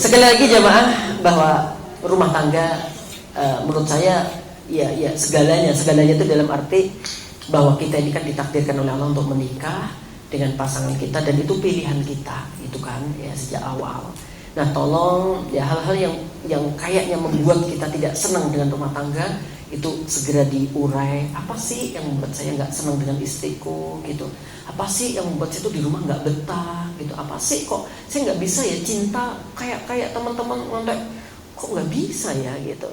Sekali lagi jamaah, bahwa rumah tangga menurut saya ya segalanya itu dalam arti bahwa kita ini kan ditakdirkan oleh Allah untuk menikah dengan pasangan kita, dan itu pilihan kita itu kan ya sejak awal. Nah tolong ya hal-hal yang kayaknya membuat kita tidak senang dengan rumah tangga itu segera diurai. Apa sih yang membuat saya nggak senang dengan istriku gitu? Apa sih yang membuat saya tuh di rumah nggak betah gitu? Apa sih kok saya nggak bisa ya cinta kayak teman-teman ngontek, kok nggak bisa ya gitu.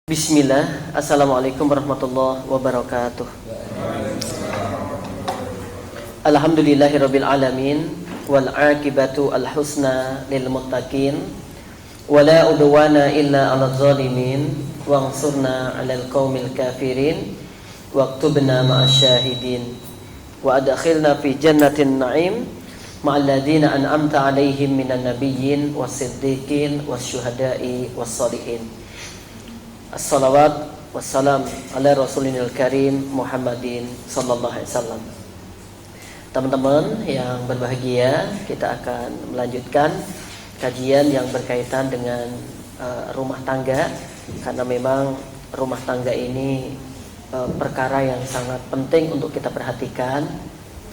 Bismillah, assalamualaikum warahmatullahi wabarakatuh. Alhamdulillahirabbil alamin wal aqibatu al husna lil muttaqin wala udwana illa 'alal zalimin wansurna 'alal qaumil kafirin waktubna ma'asy syahidin wa adkhilna fi jannatin na'im ma'al ladzina an'amta 'alaihim minan nabiyyin was-siddiqin wasyuhada'i was-sholihin. Assalawat wassalam ala rasulil karim Muhammadin sallallahu alaihi wasallam. Teman-teman yang berbahagia, kita akan melanjutkan kajian yang berkaitan dengan rumah tangga, karena memang rumah tangga ini perkara yang sangat penting untuk kita perhatikan.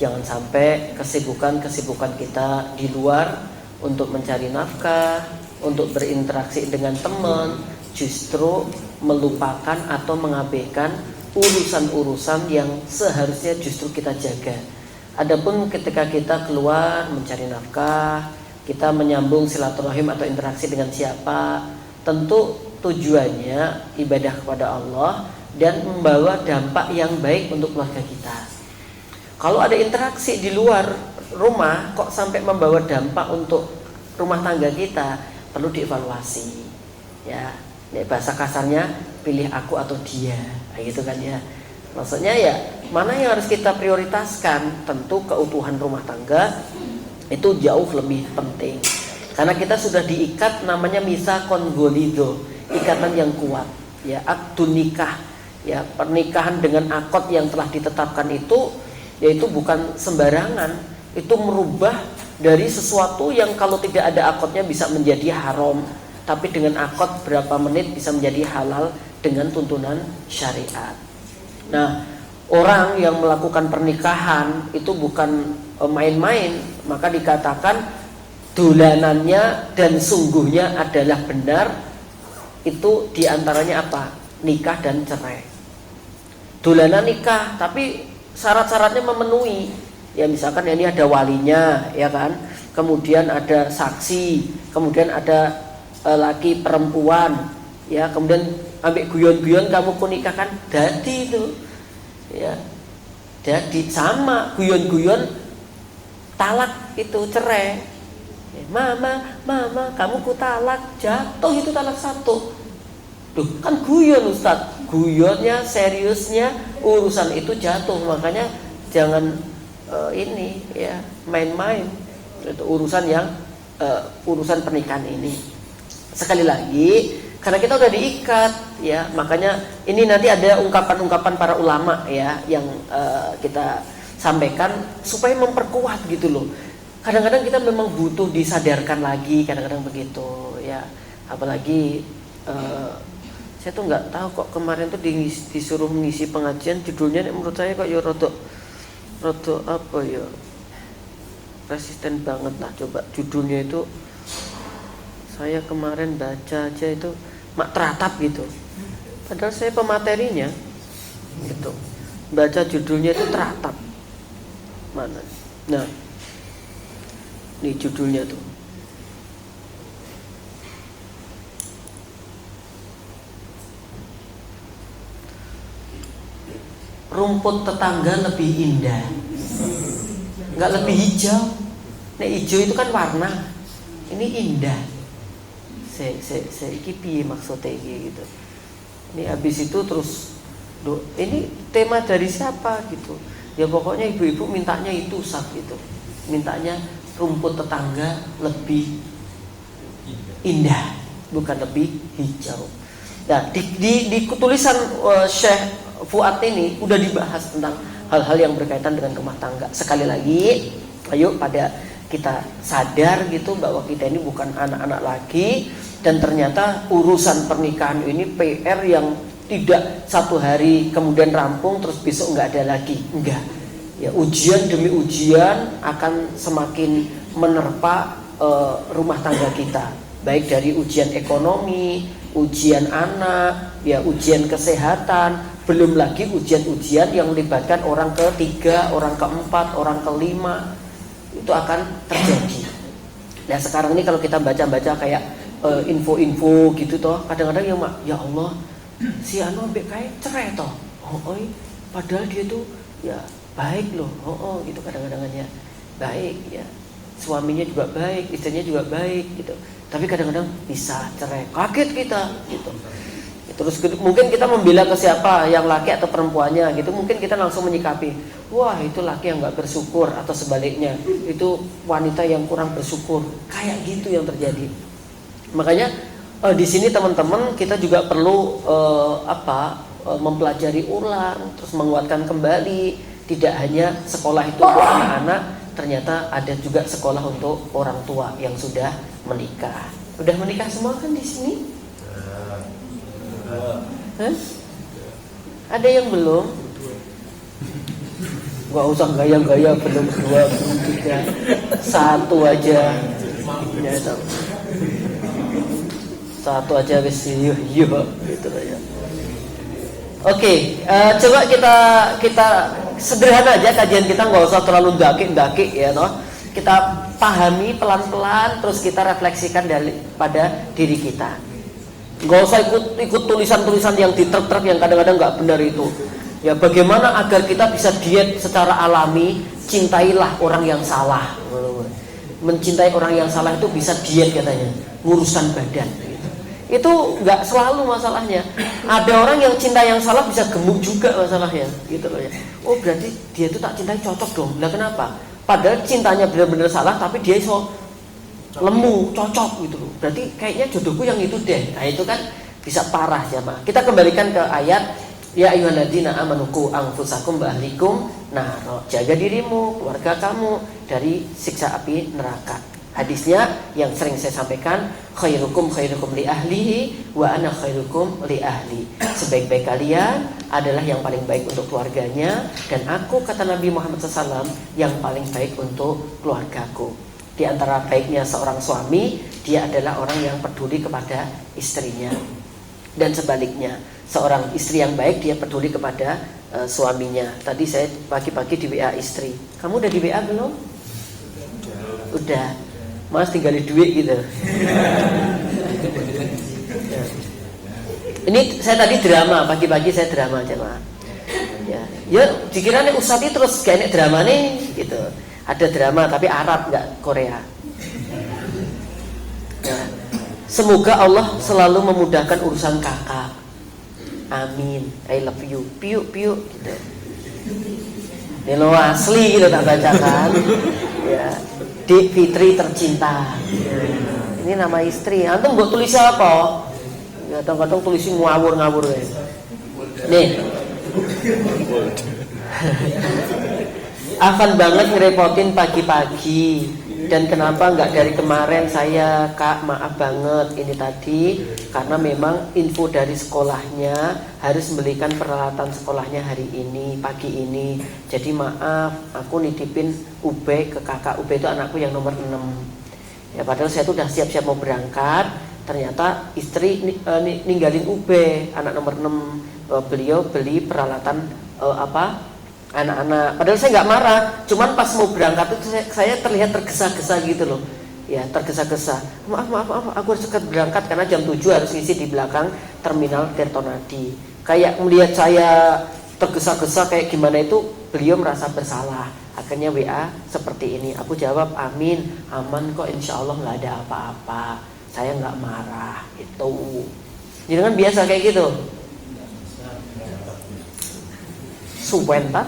Jangan sampai kesibukan kita di luar untuk mencari nafkah, untuk berinteraksi dengan teman, justru melupakan atau mengabaikan urusan-urusan yang seharusnya justru kita jaga. Adapun ketika kita keluar mencari nafkah, kita menyambung silaturahim atau interaksi dengan siapa, tentu tujuannya ibadah kepada Allah dan membawa dampak yang baik untuk keluarga kita. Kalau ada interaksi di luar rumah kok sampai membawa dampak untuk rumah tangga kita, perlu dievaluasi. Ya, bahasa kasarnya pilih aku atau dia, gitu kan ya. Maksudnya ya mana yang harus kita prioritaskan? Tentu keutuhan rumah tangga itu jauh lebih penting, karena kita sudah diikat namanya misakon golido, ikatan yang kuat ya, akdun nikah ya, pernikahan dengan akad yang telah ditetapkan itu yaitu bukan sembarangan. Itu merubah dari sesuatu yang kalau tidak ada akadnya bisa menjadi haram, tapi dengan akad berapa menit bisa menjadi halal dengan tuntunan syariat. Nah, orang yang melakukan pernikahan itu bukan main-main, maka dikatakan dolanannya dan sungguhnya adalah benar. Itu diantaranya apa? Nikah dan cerai. Dolanan nikah, tapi syarat-syaratnya memenuhi. Ya misalkan ini ada walinya, ya kan? Kemudian ada saksi, kemudian ada laki perempuan, ya, kemudian ambek guyon-guyon kamu ku nikah kan, dadi itu ya, jadi sama guyon-guyon talak itu cerai ya, mama kamu ku talak, jatuh itu talak satu. Duh, kan guyon Ustaz, guyonnya seriusnya urusan itu jatuh. Makanya jangan ini ya main-main itu urusan yang urusan pernikahan ini. Sekali lagi, karena kita udah diikat ya, makanya ini nanti ada ungkapan-ungkapan para ulama ya yang kita sampaikan supaya memperkuat gitu loh. Kadang-kadang kita memang butuh disadarkan lagi, kadang-kadang begitu ya. Apalagi saya tuh nggak tahu kok kemarin tuh disuruh mengisi pengajian, judulnya menurut saya kok ya rodo apa ya, resisten banget lah. Coba judulnya itu, saya kemarin baca aja itu mak teratap gitu, padahal saya pematerinya gitu, baca judulnya itu teratap mana. Nah ini judulnya tuh, rumput tetangga lebih indah, nggak lebih hijau. Nah hijau itu kan warna, ini indah. Saya iki maksudnya gitu. Ini habis itu terus ini tema dari siapa gitu. Ya pokoknya ibu-ibu mintanya itu Ustaz gitu. Mintanya rumput tetangga lebih indah, bukan lebih hijau. Nah, di tulisan Syekh Fuad ini udah dibahas tentang hal-hal yang berkaitan dengan rumah tangga. Sekali lagi, ayo pada kita sadar gitu bahwa kita ini bukan anak-anak lagi, dan ternyata urusan pernikahan ini PR yang tidak satu hari kemudian rampung terus besok nggak ada lagi, enggak. Ya, ujian demi ujian akan semakin menerpa rumah tangga kita, baik dari ujian ekonomi, ujian anak, ya ujian kesehatan, belum lagi ujian-ujian yang melibatkan orang ketiga, orang keempat, orang kelima, itu akan terjadi. Nah sekarang ini kalau kita baca-baca kayak info-info gitu toh, kadang-kadang ya Allah, si anu ambek kayak cerai toh, padahal dia tuh ya baik loh, gitu kadang-kadang ya baik ya, suaminya juga baik, istrinya juga baik gitu, tapi kadang-kadang bisa cerai, kaget kita gitu. Terus mungkin kita membela ke siapa, yang laki atau perempuannya gitu, mungkin kita langsung menyikapi, wah itu laki yang nggak bersyukur, atau sebaliknya itu wanita yang kurang bersyukur, kayak gitu yang terjadi. Makanya di sini teman-teman kita juga perlu mempelajari ulang, terus menguatkan kembali. Tidak hanya sekolah itu untuk anak-anak, ternyata ada juga sekolah untuk orang tua yang sudah menikah. Udah menikah semua kan di sini? Hah? Ada yang belum? Gak usah gaya-gaya, belum 2, belum 3, 1 aja. Ya, satu aja wis yo gitu ya. Oke, coba kita sederhana aja kajian kita, nggak usah terlalu daki ya toh. Kita pahami pelan-pelan, terus kita refleksikan pada diri kita. Nggak usah ikut tulisan-tulisan yang diterk-terk yang kadang-kadang nggak benar itu. Ya bagaimana agar kita bisa diet secara alami, cintailah orang yang salah. Mencintai orang yang salah itu bisa diet katanya, ngurusan badan. Itu nggak selalu masalahnya. Ada orang yang cinta yang salah bisa gemuk juga masalahnya, gitu loh ya. Oh berarti dia itu tak cintai, cocok dong. Nah kenapa? Padahal cintanya benar-benar salah, tapi dia iso lemu, cocok gitu loh. Berarti kayaknya jodohku yang itu deh. Nah itu kan bisa parah jamaah. Kita kembalikan ke ayat, ya ayyuhalladzina amanu qu anfusakum wa ahlikum nar. Jaga dirimu, keluarga kamu dari siksa api neraka. Hadisnya yang sering saya sampaikan, khairukum li ahlihi wa ana khairukum li ahli. Sebaik-baik kalian adalah yang paling baik untuk keluarganya, dan aku, kata Nabi Muhammad SAW, yang paling baik untuk keluargaku. Di antara baiknya seorang suami, dia adalah orang yang peduli kepada istrinya, dan sebaliknya seorang istri yang baik dia peduli kepada suaminya. Tadi saya pagi-pagi di WA istri, kamu udah di WA belum? Udah. Mas tinggal di duit gitu. Ini saya tadi drama, pagi-pagi saya drama aja mah. Ya dikira nih Ustadz terus kayak drama nih gitu. Ada drama tapi Arab nggak Korea. Ya. Semoga Allah selalu memudahkan urusan kakak. Amin. I love you. Piu gitu. Ini lo asli gitu tak bacakan. Ya. Dik Fitri tercinta. Ini nama istri. Antum buat tulis apa? Ya kadang-kadang tulisin ngawur-ngawur ya. Nih. Akan banget ngerepotin pagi-pagi. Dan kenapa nggak dari kemarin saya, Kak, maaf banget ini tadi karena memang info dari sekolahnya harus membelikan peralatan sekolahnya hari ini, pagi ini. Jadi maaf, aku nitipin UB ke kakak. UB itu anakku yang nomor 6. Ya padahal saya tuh udah siap-siap mau berangkat, ternyata istri ninggalin UB anak nomor 6. Beliau beli peralatan anak-anak. Padahal saya nggak marah, cuman pas mau berangkat itu saya terlihat tergesa-gesa gitu loh. Ya tergesa-gesa. Maaf, aku harus cepat berangkat karena jam 7 harus ngisi di belakang terminal Tirtonadi. Kayak melihat saya tergesa-gesa kayak gimana itu, beliau merasa bersalah. Akhirnya WA seperti ini. Aku jawab, amin, aman kok, insya Allah nggak ada apa-apa. Saya nggak marah itu. Jadi kan biasa kayak gitu. Suwenta.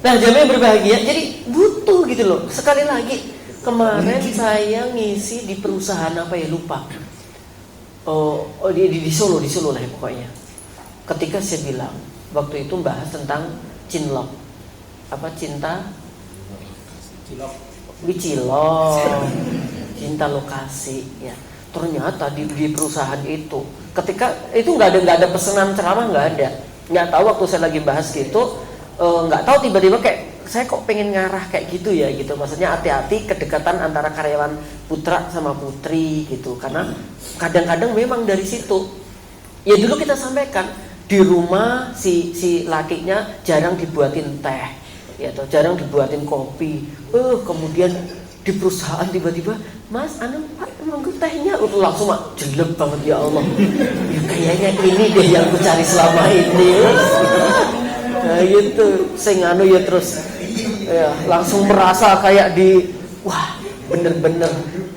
Nah jamaah berbahagia, jadi butuh gitu loh. Sekali lagi, kemarin saya ngisi di perusahaan apa ya lupa. Di Solo lah ya pokoknya. Ketika saya bilang waktu itu bahas tentang cinlok, cinta Wicilok, cinta lokasi ya. Ternyata di perusahaan itu ketika itu nggak ada pesanan ceramah, nggak tahu waktu saya lagi bahas gitu, nggak tahu tiba-tiba kayak saya kok pengen ngarah kayak gitu ya gitu. Maksudnya hati-hati kedekatan antara karyawan putra sama putri gitu, karena kadang-kadang memang dari situ ya. Dulu kita sampaikan di rumah si lakinya jarang dibuatin teh ya, atau jarang dibuatin kopi, kemudian di perusahaan tiba-tiba, Mas, Pak, mangga tehnya, langsung mak jelek banget, ya Allah. Ya kayaknya ini deh yang aku cari selama ini. Nah gitu, saya ya terus ya langsung merasa kayak wah bener-bener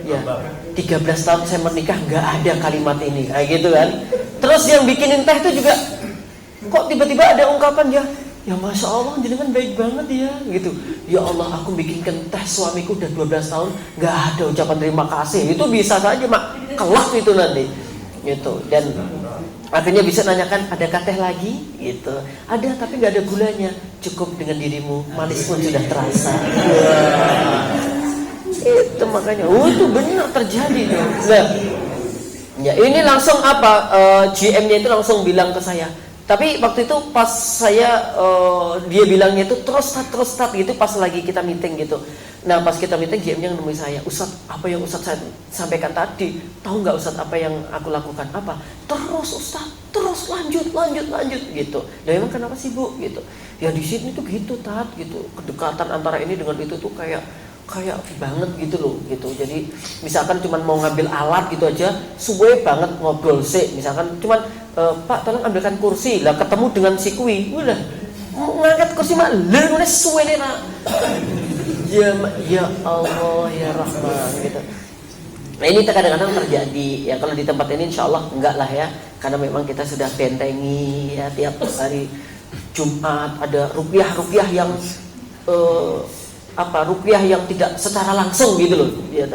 ya 13 tahun saya menikah nggak ada kalimat ini kayak gitu kan. Terus yang bikinin teh itu juga kok tiba-tiba ada ungkapan ya Masya Allah jenengan baik banget ya gitu. Ya Allah, aku bikinkan teh suamiku udah 12 tahun nggak ada ucapan terima kasih. Itu bisa saja mak kelak itu nanti gitu. Dan akhirnya bisa nanyakan, adakah teh lagi gitu. Ada tapi nggak ada gulanya, cukup dengan dirimu, manis pun sudah terasa. Itu makanya itu benar terjadi tuh. Nah, ya ini langsung GM-nya itu langsung bilang ke saya. Tapi waktu itu pas saya dia bilangnya itu terus start gitu pas lagi kita meeting gitu. Nah pas kita meeting GM-nya menemui saya, Ustadz, apa yang Ustadz saya sampaikan tadi, tahu nggak Ustadz apa yang aku lakukan? Apa? Terus Ustadz, terus lanjut gitu. Dan emang kenapa sih Bu gitu? Ya di sini tuh gitu gitu. Kedekatan antara ini dengan itu tuh kayak banget gitu loh gitu. Jadi misalkan cuman mau ngambil alat gitu aja suwe banget ngobrol sih. Misalkan cuman Pak tolong ambilkan kursi lah, ketemu dengan si kui udah ngangkat kursi mak leureun suwe nih nak. Ya Allah ya Rahman gitu. Nah ini kadang-kadang terjadi ya. Kalau di tempat ini insya Allah enggak lah ya, karena memang kita sudah bentengi ya, tiap hari Jumat ada rupiah yang rupiah yang tidak secara langsung gitu loh ya,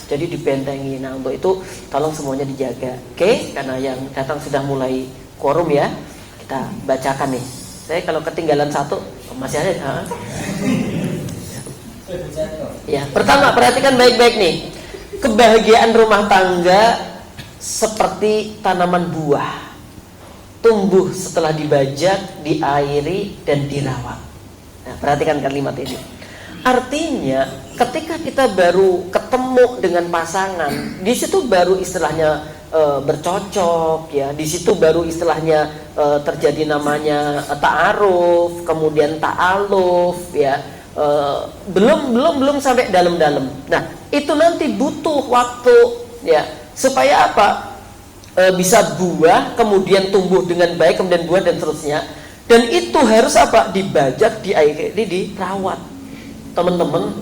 jadi dibentengi. Nah untuk itu tolong semuanya dijaga, oke? Karena yang datang sudah mulai quorum ya, kita bacakan nih. Saya kalau ketinggalan satu masih ada. Ya pertama perhatikan baik-baik nih, kebahagiaan rumah tangga seperti tanaman buah, tumbuh setelah dibajak, diairi dan dirawat. Nah perhatikan kalimat ini. Artinya ketika kita baru ketemu dengan pasangan, di situ baru istilahnya bercocok ya, di situ baru istilahnya terjadi namanya ta'aruf, kemudian ta'aluf ya, belum sampai dalam-dalam. Nah itu nanti butuh waktu ya, supaya apa? Bisa buah, kemudian tumbuh dengan baik, kemudian buah dan seterusnya. Dan itu harus apa? Dibajak, diairi, dirawat. Teman-teman,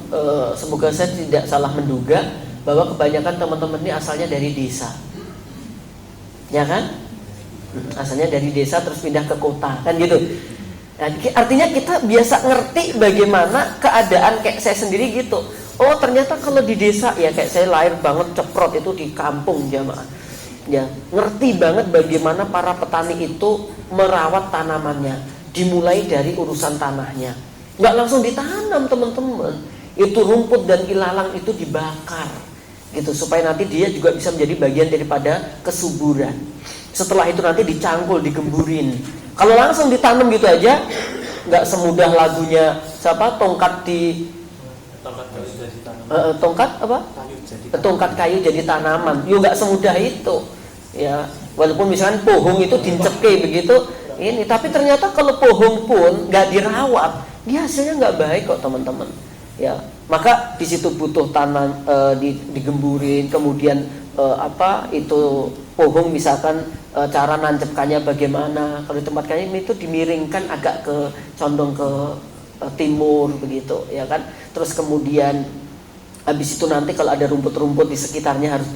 semoga saya tidak salah menduga bahwa kebanyakan teman-teman ini asalnya dari desa, ya kan? Asalnya dari desa terus pindah ke kota, kan gitu. Nah, artinya kita biasa ngerti bagaimana keadaan kayak saya sendiri gitu. Oh ternyata kalau di desa ya, kayak saya lahir banget ceprot itu di kampung jamaah. Ya ngerti banget bagaimana para petani itu merawat tanamannya, dimulai dari urusan tanahnya. Nggak langsung ditanam teman-teman, itu rumput dan ilalang itu dibakar gitu supaya nanti dia juga bisa menjadi bagian daripada kesuburan. Setelah itu nanti dicangkul, digemburin. Kalau langsung ditanam gitu aja, nggak semudah lagunya siapa, tongkat kayu jadi tanaman. Tongkat kayu jadi tanaman. Yo nggak semudah itu ya, walaupun misalkan pohon itu dinceke begitu ini, tapi ternyata kalau pohon pun nggak dirawat, dia hasilnya nggak baik kok teman-teman ya. Maka di situ butuh tanam, digemburin, kemudian itu pohon misalkan cara nancepkannya bagaimana. Kalau di tempat kami itu dimiringkan agak condong ke timur begitu ya kan. Terus kemudian habis itu nanti kalau ada rumput-rumput di sekitarnya harus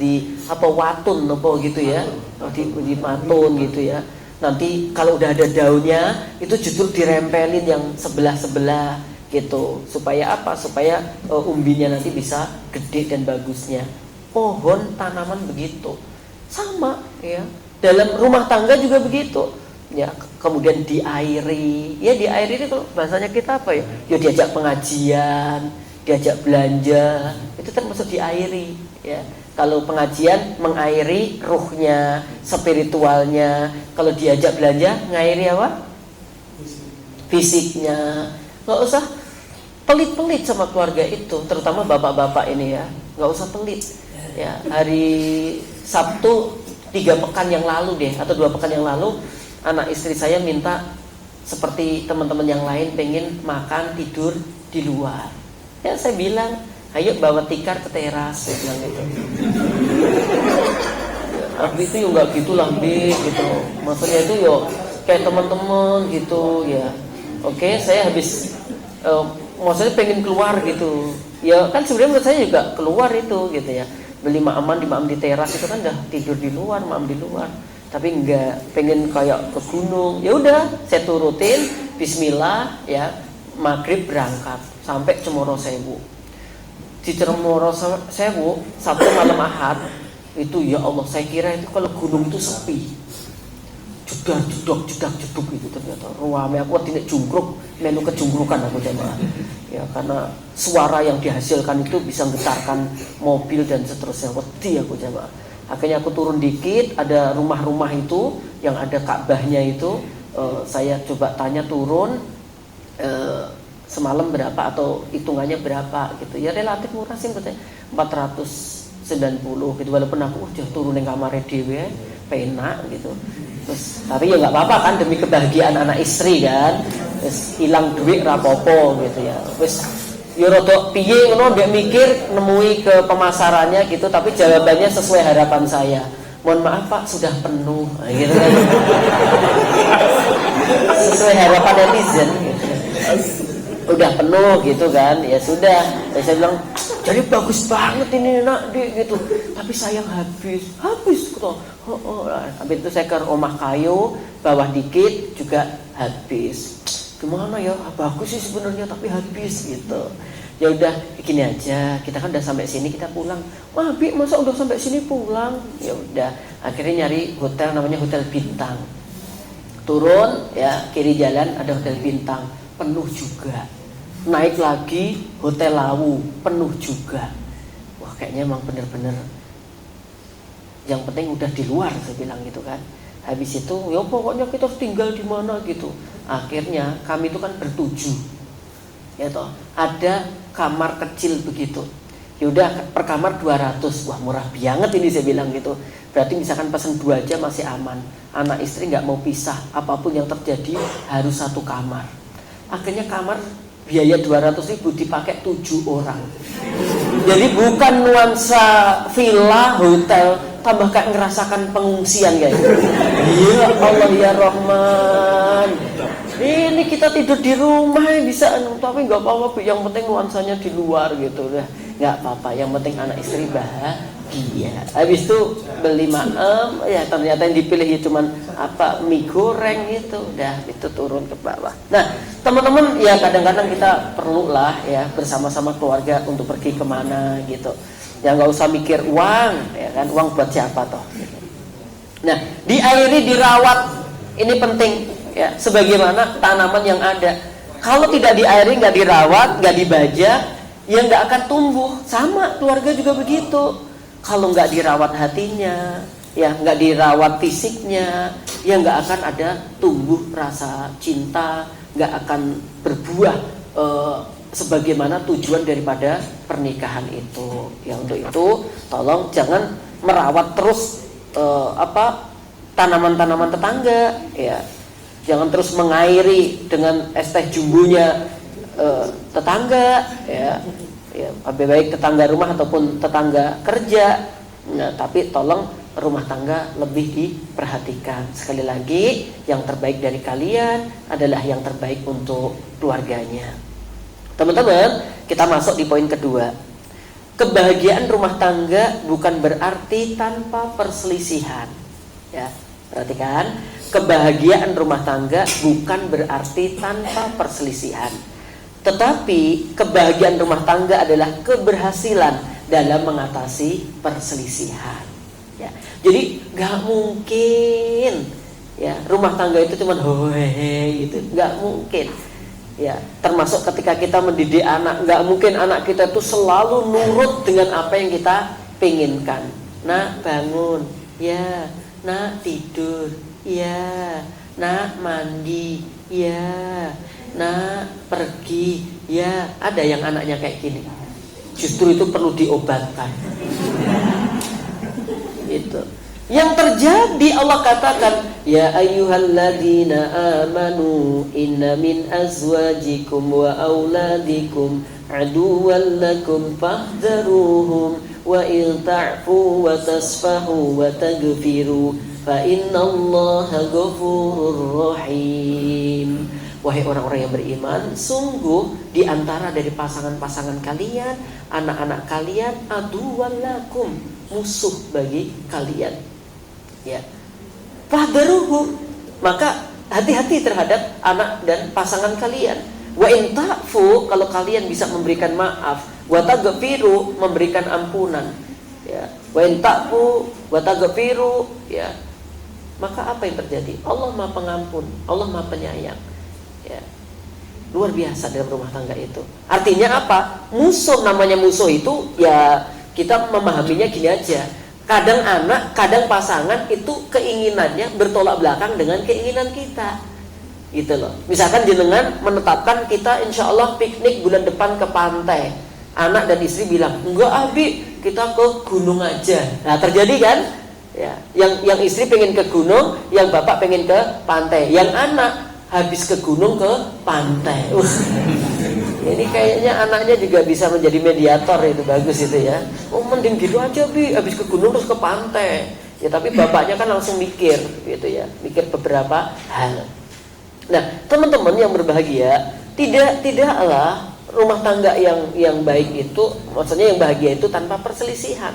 watun gitu ya, dimatun gitu ya. Nanti kalau udah ada daunnya itu justru dirempelin yang sebelah-sebelah gitu, supaya apa? Supaya umbinya nanti bisa gede dan bagusnya. Pohon tanaman begitu sama ya, dalam rumah tangga juga begitu ya. Kemudian diairi ya, diairi itu kalau bahasanya kita apa ya, ya diajak pengajian diajak belanja, itu termasuk diairi ya. Kalau pengajian mengairi ruhnya, spiritualnya. Kalau diajak belanja, ngairi apa? Fisiknya. Nggak usah pelit-pelit sama keluarga itu, terutama bapak-bapak ini ya. Nggak usah pelit ya. Hari Sabtu 3 pekan yang lalu deh, atau 2 pekan yang lalu, anak istri saya minta seperti teman-teman yang lain pengen makan tidur di luar. Ya saya bilang, ayo bawa tikar ke teras, saya bilang gitu. Abi itu nggak gitulah Bi, gitu. Maksudnya itu yo kayak teman-teman gitu ya. Oke, saya habis maksudnya pengen keluar gitu. Ya kan sebenarnya menurut saya juga keluar itu gitu ya. Beli maam di teras itu kan udah tidur di luar, maam di luar. Tapi enggak, pengen kayak ke gunung. Ya udah, saya turutin, bismillah ya, maghrib berangkat sampai Cemoro Sewu. Di Cemoro Sewu Sabtu malam Ahad itu ya Allah, saya kira itu kalau gunung itu sepi. Jeduk itu ternyata ruame aku tidak jungkruk, menu kejungkrukan aku jamaah. Ya karena suara yang dihasilkan itu bisa menggetarkan mobil dan seterusnya. Wedi aku jamaah. Akhirnya aku turun dikit, ada rumah-rumah itu yang ada Ka'bahnya itu, saya coba tanya turun semalam berapa atau hitungannya berapa gitu. Ya relatif murah sih menurut saya, 490 gitu, walaupun aku udah turun di kamar dhewe penak gitu. Terus tapi ya nggak apa-apa kan, demi kebahagiaan anak istri kan. Terus hilang duit rapopo gitu ya. Terus yo rodok piye ngono ndek mikir nemui ke pemasarannya gitu, tapi jawabannya sesuai harapan saya. Mohon maaf Pak, sudah penuh gitu kan. Sesuai harapan netizen gitu. Udah penuh gitu kan. Ya sudah, saya bilang jadi bagus banget ini nak gitu. Tapi sayang habis gitu. Habis itu saya ke rumah kayu bawah dikit juga habis. Gimana ya, bagus sih sebenarnya tapi habis gitu. Ya udah gini aja, kita kan udah sampai sini, kita pulang. Wah Bi, masa udah sampai sini pulang? Ya udah, akhirnya nyari hotel namanya Hotel Bintang. Turun ya, kiri jalan ada Hotel Bintang, penuh juga. Naik lagi Hotel Lawu, penuh juga. Wah kayaknya emang bener-bener yang penting udah di luar, saya bilang gitu kan. Habis itu ya pokoknya kita tinggal di mana gitu. Akhirnya kami itu kan bertujuh, ya toh, ada kamar kecil begitu. Yaudah per kamar 200, wah murah banget ini saya bilang gitu. Berarti misalkan pesan 2 aja masih aman. Anak istri nggak mau pisah, apapun yang terjadi harus satu kamar. Akhirnya kamar biaya 200.000 dipakai 7 orang. Jadi bukan nuansa villa, hotel, tambah kayak ngerasakan pengungsian guys. Ya Allah ya Rahman. Ini kita tidur di rumah bisa, tapi nggak apa-apa. Yang penting nuansanya di luar gitu, dah nggak apa-apa. Yang penting anak istri bahagia. Habis itu beli maem, ya ternyata yang dipilih ya cuman apa, mie goreng gitu. Dah itu turun ke bawah. Nah teman-teman ya kadang-kadang kita perlu lah ya bersama-sama keluarga untuk pergi kemana gitu. Ya nggak usah mikir uang, ya kan, uang buat siapa toh. Nah diairi, dirawat, ini penting. Ya, sebagaimana tanaman yang ada, kalau tidak diairi, nggak dirawat, nggak dibajak, ya nggak akan tumbuh. Sama keluarga juga begitu. Kalau nggak dirawat hatinya, ya nggak dirawat fisiknya, ya nggak akan ada tumbuh rasa cinta, nggak akan berbuah sebagaimana tujuan daripada pernikahan itu. Ya untuk itu, tolong jangan merawat terus tanaman-tanaman tetangga, ya. Jangan terus mengairi dengan es teh jumbonya tetangga, ya, baik tetangga rumah ataupun tetangga kerja. Nah, tapi tolong rumah tangga lebih diperhatikan. Sekali lagi, yang terbaik dari kalian adalah yang terbaik untuk keluarganya. Teman-teman, kita masuk di poin kedua. Kebahagiaan rumah tangga bukan berarti tanpa perselisihan. Ya, perhatikan. Kebahagiaan rumah tangga bukan berarti tanpa perselisihan. Tetapi kebahagiaan rumah tangga adalah keberhasilan dalam mengatasi perselisihan. Ya, jadi gak mungkin ya rumah tangga itu cuma hohehe gitu, gak mungkin. Ya, termasuk ketika kita mendidik anak, nggak mungkin anak kita itu selalu nurut dengan apa yang kita penginkan. Nak bangun, ya. Nak tidur, ya. Nak mandi, ya. Nak pergi, ya. Ada yang anaknya kayak gini. Justru itu perlu diobatkan. Itu. Yang terjadi Allah katakan, ya ayyuhalladzina amanu inna min azwajikum wa auladikum aduwwan lakum fahdharuhum wa in ta'fu wa tasfahu wa taghfiru fa innallaha ghafurur rahim. Wahai orang-orang yang beriman, sungguh di antara dari pasangan-pasangan kalian, anak-anak kalian aduwwan lakum, musuh bagi kalian. Ya, fahdaruhum, maka hati-hati terhadap anak dan pasangan kalian. Wa in ta'fu, kalau kalian bisa memberikan maaf, wa taghfiru, memberikan ampunan. Ya, wa in ta'fu wa taghfiru, ya. Maka apa yang terjadi? Allah Maha Pengampun, Allah Maha Penyayang. Ya. Luar biasa dalam rumah tangga itu. Artinya apa? Musuh, namanya musuh itu ya kita memahaminya gini aja. Kadang anak, kadang pasangan itu keinginannya bertolak belakang dengan keinginan kita, gitu loh. Misalkan jenengan menetapkan kita insya Allah piknik bulan depan ke pantai. Anak dan istri bilang, enggak Abi, kita ke gunung aja. Nah terjadi kan? Ya, yang istri pengen ke gunung, yang bapak pengen ke pantai. Yang anak habis ke gunung ke pantai. Ini kayaknya anaknya juga bisa menjadi mediator, itu bagus itu ya. Oh mending gitu aja Bi, habis ke gunung terus ke pantai. Ya tapi bapaknya kan langsung mikir gitu ya, mikir beberapa hal. Nah teman-teman yang berbahagia, tidaklah rumah tangga yang baik itu, maksudnya yang bahagia itu tanpa perselisihan.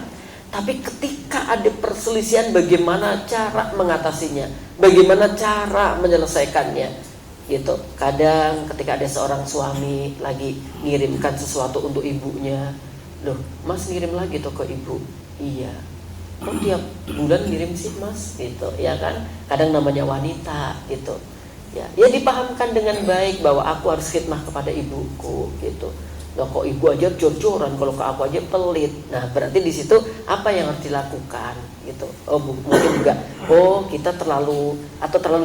Tapi ketika ada perselisihan, bagaimana cara mengatasinya, bagaimana cara menyelesaikannya. Gitu. Kadang ketika ada seorang suami lagi ngirimkan sesuatu untuk ibunya, loh Mas ngirim lagi tuh ke ibu. Iya. Kok tiap bulan ngirim sih Mas? Gitu, ya kan? Kadang namanya wanita gitu. Ya dipahamkan dengan baik bahwa aku harus khidmah kepada ibuku gitu. Nah kok ibu aja jor-joran, kalau ke aku aja pelit. Nah berarti di situ apa yang harus dilakukan gitu. Oh mungkin juga, oh kita terlalu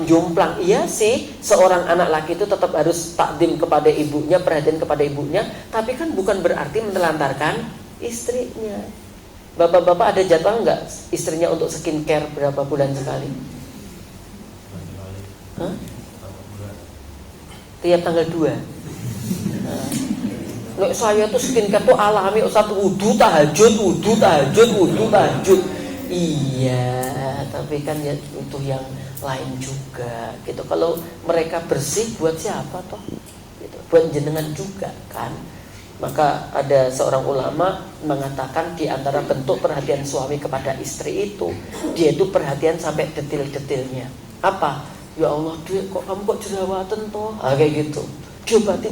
jomplang. Iya sih, seorang anak laki itu tetap harus takdim kepada ibunya, perhatian kepada ibunya. Tapi kan bukan berarti menelantarkan istrinya. Bapak-bapak ada jadwal nggak istrinya untuk skincare berapa bulan sekali? Hah? Tiap tanggal 2. Nek saya tuh skincare tuh alami, Ustaz, wudu tahajud. Iya, tapi kan ya butuh yang lain juga gitu. Kalau mereka bersih buat siapa toh? Gitu. Buat jenengan juga kan. Maka ada seorang ulama mengatakan di antara bentuk perhatian suami kepada istri itu, dia itu perhatian sampai detail-detailnya. Apa? Ya Allah, Dek, kok kamu kok jerawatan toh? Kayak gitu. Diobati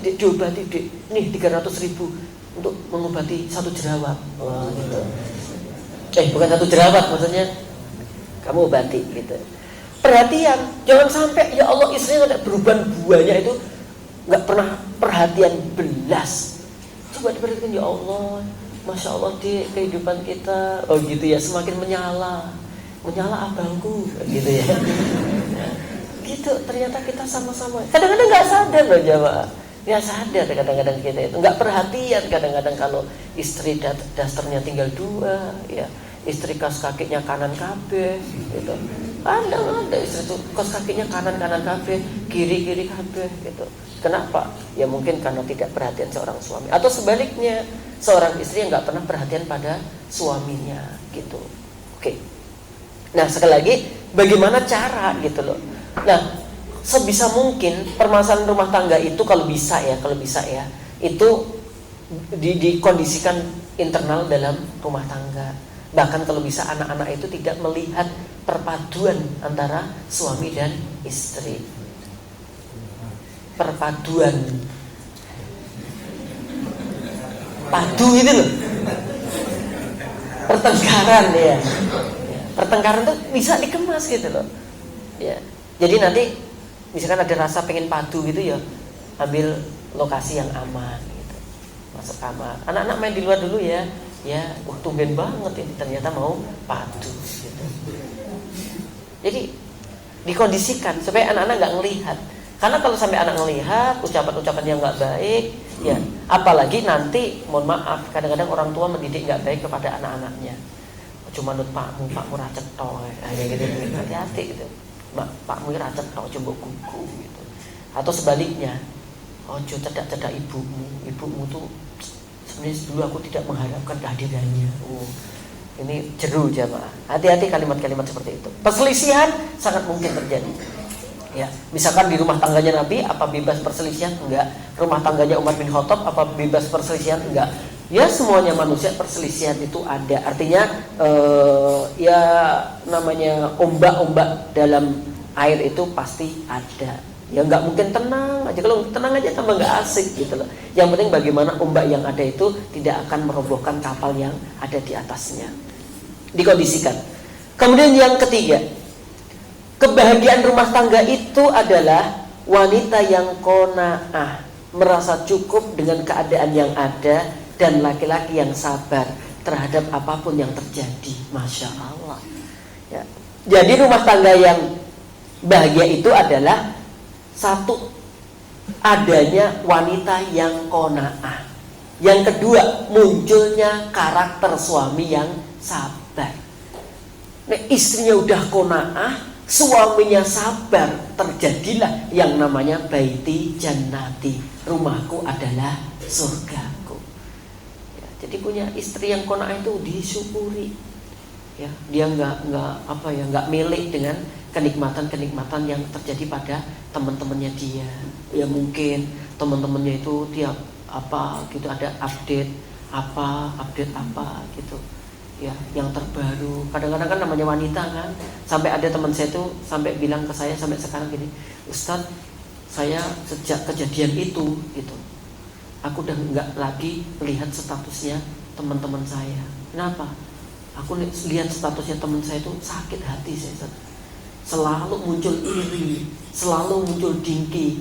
dek, nih 300.000 untuk mengobati 1 jerawat. Wah gitu. Bukan 1 jerawat, maksudnya kamu obati gitu. Perhatian, jangan sampai ya Allah istrinya ada beruban buahnya itu nggak pernah perhatian belas. Coba diperhatikan, ya Allah, Masya Allah di kehidupan kita, oh gitu ya, semakin menyala abangku, gitu ya. Gitu, ternyata kita sama-sama. Kadang-kadang nggak sadar loh jamaah, nggak sadar kadang-kadang kita itu nggak perhatian. Kadang-kadang kalau istri dasternya tinggal 2, ya istri kaos kakinya kanan kabeh, gitu. Ada istri tuh kaos kakinya kanan kabeh, kiri kabeh, gitu. Kenapa? Ya mungkin karena tidak perhatian seorang suami, atau sebaliknya seorang istri yang nggak pernah perhatian pada suaminya, gitu. Oke. Nah sekali lagi, bagaimana cara gitu loh. Nah, sebisa mungkin permasalahan rumah tangga itu kalau bisa ya, itu dikondisikan internal dalam rumah tangga. Bahkan kalau bisa anak-anak itu tidak melihat perpaduan antara suami dan istri. Perpaduan. Padu itu loh. Pertengkaran ya. Pertengkaran tuh bisa dikemas gitu loh. Ya. Jadi nanti misalkan ada rasa pengen padu gitu ya, ambil lokasi yang aman gitu. Masuk kamar. Anak-anak main di luar dulu ya. Ya, tumben banget ini ternyata mau padu gitu. Jadi dikondisikan supaya anak-anak nggak ngelihat. Karena kalau sampai anak ngelihat ucapan-ucapan yang nggak baik, ya apalagi nanti, mohon maaf, kadang-kadang orang tua mendidik nggak baik kepada anak-anaknya. Cuma nut pakmu racet toh, gitu, hati-hati gitu. Pakmu racet toh, coba kuku gitu. Atau sebaliknya, ojo cedak-cedak ibumu tuh sebenarnya dulu aku tidak mengharapkan kehadirannya. Ini jeru jamaah. Hati-hati kalimat-kalimat seperti itu. Perselisihan sangat mungkin terjadi. Ya, misalkan di rumah tangganya Nabi, apa bebas perselisihan? Enggak. Rumah tangganya Umar bin Khattab, apa bebas perselisihan? Enggak. Ya, semuanya manusia perselisihan itu ada. Artinya ya namanya ombak-ombak dalam air itu pasti ada. Ya nggak mungkin tenang aja. Kalau tenang aja tambah nggak asik gitu loh. Yang penting bagaimana ombak yang ada itu tidak akan merobohkan kapal yang ada di atasnya. Dikondisikan. Kemudian yang ketiga, kebahagiaan rumah tangga itu adalah wanita yang qanaah, merasa cukup dengan keadaan yang ada, dan laki-laki yang sabar terhadap apapun yang terjadi. Masya Allah ya. Jadi rumah tangga yang bahagia itu adalah satu, adanya wanita yang qanaah. Yang kedua, munculnya karakter suami yang sabar. Nah, istrinya udah qanaah, suaminya sabar, terjadilah yang namanya baiti jannati, rumahku adalah surgaku. Ya, jadi punya istri yang qanaah itu disyukuri. Ya, dia nggak milik dengan kenikmatan-kenikmatan yang terjadi pada teman-temannya dia. Ya mungkin teman-temannya itu tiap ada update apa gitu. Ya, yang terbaru. Kadang-kadang kan namanya wanita kan, sampai ada teman saya tuh sampai bilang ke saya sampai sekarang gini, Ustadz, saya sejak kejadian itu gitu, aku udah nggak lagi melihat statusnya teman-teman saya. Kenapa? Aku lihat statusnya teman saya itu sakit hati saya. Selalu muncul iri, selalu muncul dengki.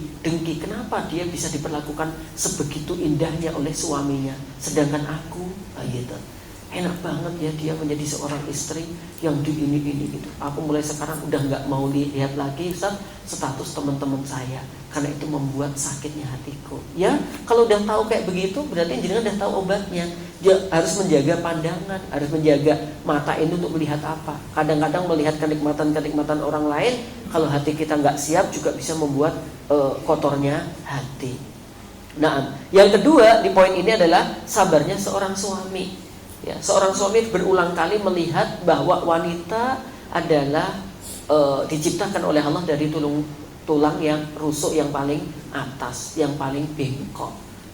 Kenapa dia bisa diperlakukan sebegitu indahnya oleh suaminya, sedangkan aku gitu. Enak banget ya dia menjadi seorang istri yang di ini gitu. Aku mulai sekarang udah nggak mau lihat lagi status teman-teman saya, karena itu membuat sakitnya hatiku. Ya, kalau udah tahu kayak begitu, berarti jenengan udah tahu obatnya. Dia harus menjaga pandangan, harus menjaga mata ini untuk melihat apa. Kadang-kadang melihat kenikmatan-kenikmatan orang lain, kalau hati kita nggak siap juga bisa membuat kotornya hati. Nah, yang kedua di poin ini adalah sabarnya seorang suami. Ya, seorang suami berulang kali melihat bahwa wanita adalah diciptakan oleh Allah dari tulang yang rusuk yang paling atas, yang paling bengkok.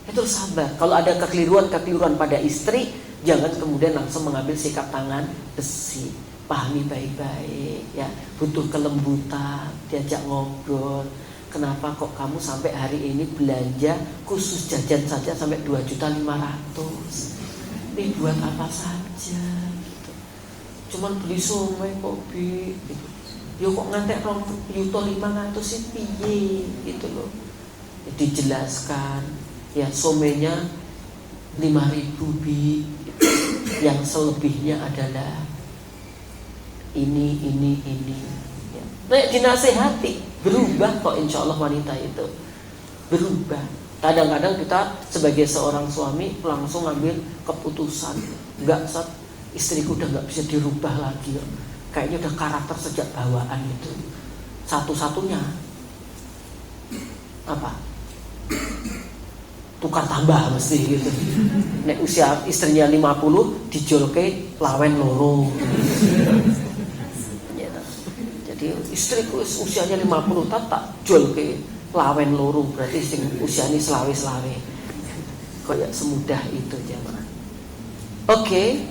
Itu sabar. Kalau ada kekeliruan pada istri, jangan kemudian langsung mengambil sikap tangan besi. Pahami baik-baik ya, butuh kelembutan, diajak ngobrol. Kenapa kok kamu sampai hari ini belanja khusus jajan saja sampai 2.500.000? Ini buat apa saja gitu. Cuman beli somai kopi gitu. Yo kok ngantek 2.500.000 sih piye gitu loh. Dijelaskan ya, somenya 5.000 bi gitu. Yang selebihnya adalah ini ya. Nah, dinasehati, berubah kok insya Allah wanita itu berubah. Kadang-kadang kita sebagai seorang suami langsung ambil keputusan, enggak, istriku udah nggak bisa dirubah lagi, kayaknya udah karakter sejak bawaan itu. Satu-satunya apa? Tukar tambah mesti gitu. Nek usia istrinya 50 dijolke lawen loro. Jadi istriku usianya 50 tak jolke lawen loro, berarti sing usianya selawe-selawe. Kayak semudah itu jemaah. Oke.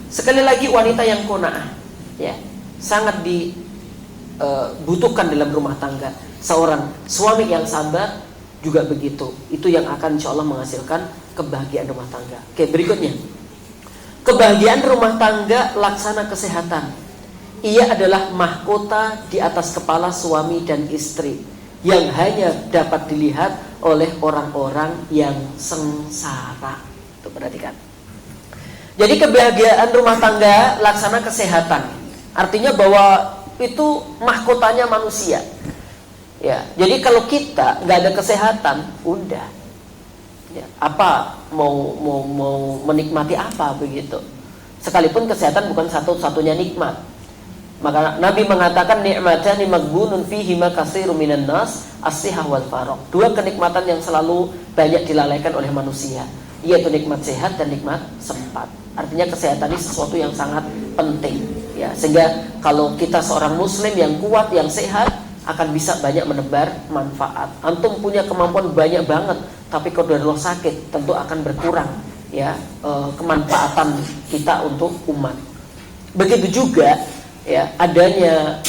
Sekali lagi wanita yang qanaah ya, sangat dibutuhkan dalam rumah tangga. Seorang suami yang sabar juga begitu. Itu yang akan insya Allah menghasilkan kebahagiaan rumah tangga. Oke, berikutnya. Kebahagiaan rumah tangga laksana kesehatan. Ia adalah mahkota di atas kepala suami dan istri, yang hanya dapat dilihat oleh orang-orang yang sengsara. Tuh, perhatikan. Jadi kebahagiaan rumah tangga laksana kesehatan. Artinya bahwa itu mahkotanya manusia. Ya, jadi kalau kita nggak ada kesehatan, udah. Ya, apa mau menikmati apa begitu? Sekalipun kesehatan bukan satu-satunya nikmat. Maka Nabi mengatakan ni'matani maghbunun fihima katsirun minan nas as-sihah wal faragh. Dua kenikmatan yang selalu banyak dilalaikan oleh manusia, yaitu nikmat sehat dan nikmat sempat. Artinya kesehatan ini sesuatu yang sangat penting, ya. Sehingga kalau kita seorang muslim yang kuat, yang sehat, akan bisa banyak menebar manfaat. Antum punya kemampuan banyak banget, tapi kalau Allah sakit, tentu akan berkurang, ya, kemanfaatan kita untuk umat. Begitu juga, ya, adanya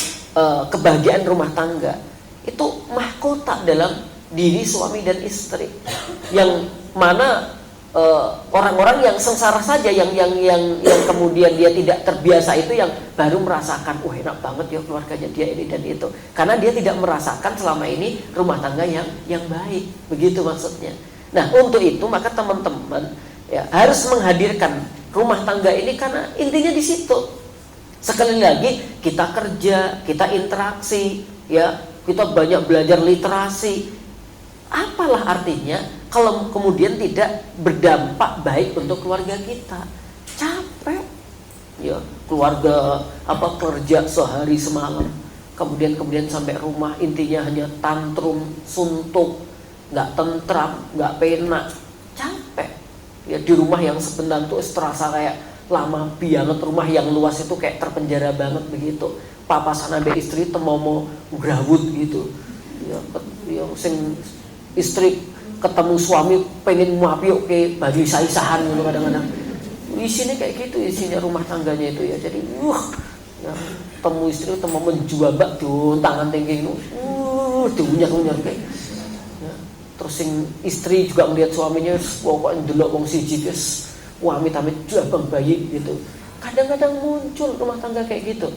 kebahagiaan rumah tangga itu mahkota dalam diri suami dan istri, yang mana orang-orang yang sengsara saja, yang kemudian dia tidak terbiasa itu, yang baru merasakan, enak banget ya keluarganya dia ini dan itu, karena dia tidak merasakan selama ini rumah tangga yang baik, begitu maksudnya. Nah, untuk itu maka teman-teman, ya, harus menghadirkan rumah tangga ini, karena intinya di situ. Sekali lagi, kita kerja, kita interaksi, ya, kita banyak belajar literasi. Apalah artinya kalau kemudian tidak berdampak baik untuk keluarga kita? Capek, ya, keluarga kerja sehari semalam, kemudian sampai rumah intinya hanya tantrum, suntuk, nggak tentram, nggak penak, capek. Ya, di rumah yang sebentar tuh terasa kayak lama banget, rumah yang luas itu kayak terpenjara banget begitu. Papasan ambek istri mau grawut gitu. Ya, sing istri ketemu suami pengen mapiuk ke baju saisahan gitu kadang-kadang. Isinya kayak gitu, isinya rumah tangganya itu, ya. Jadi ya, temu istri temu menjuabak tuh tangan tinggi itu. Diunyah-unyah kayak. Ya. Terus sing istri juga melihat suaminya pokoknya ndelok wong siji wis amit-amit jabang bayi gitu. Kadang-kadang muncul rumah tangga kayak gitu.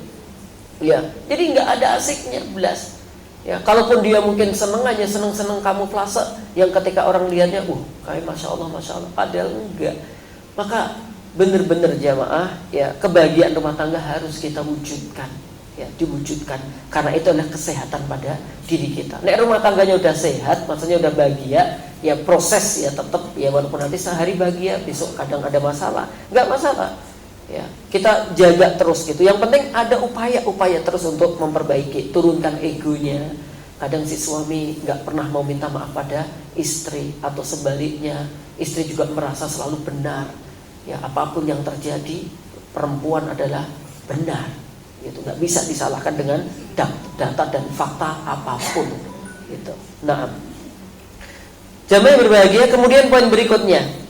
Ya, jadi nggak ada asiknya belas. Ya, kalaupun dia mungkin seneng aja, seneng kamuflase, yang ketika orang lihatnya, kayak masya Allah, padahal enggak. Maka benar-benar jamaah, ya, kebahagiaan rumah tangga harus kita wujudkan, ya, diwujudkan, karena itu adalah kesehatan pada diri kita. Nek rumah tangganya udah sehat, maksudnya udah bahagia, ya proses ya tetap, ya walaupun nanti sehari bahagia, besok kadang ada masalah, nggak masalah. Ya, kita jaga terus gitu. Yang penting ada upaya terus untuk memperbaiki, turunkan egonya. Kadang si suami nggak pernah mau minta maaf pada istri, atau sebaliknya, istri juga merasa selalu benar. Ya, apapun yang terjadi, perempuan adalah benar. Itu nggak bisa disalahkan dengan data dan fakta apapun. Gitu. Nah, jamaah yang berbahagia, kemudian poin berikutnya.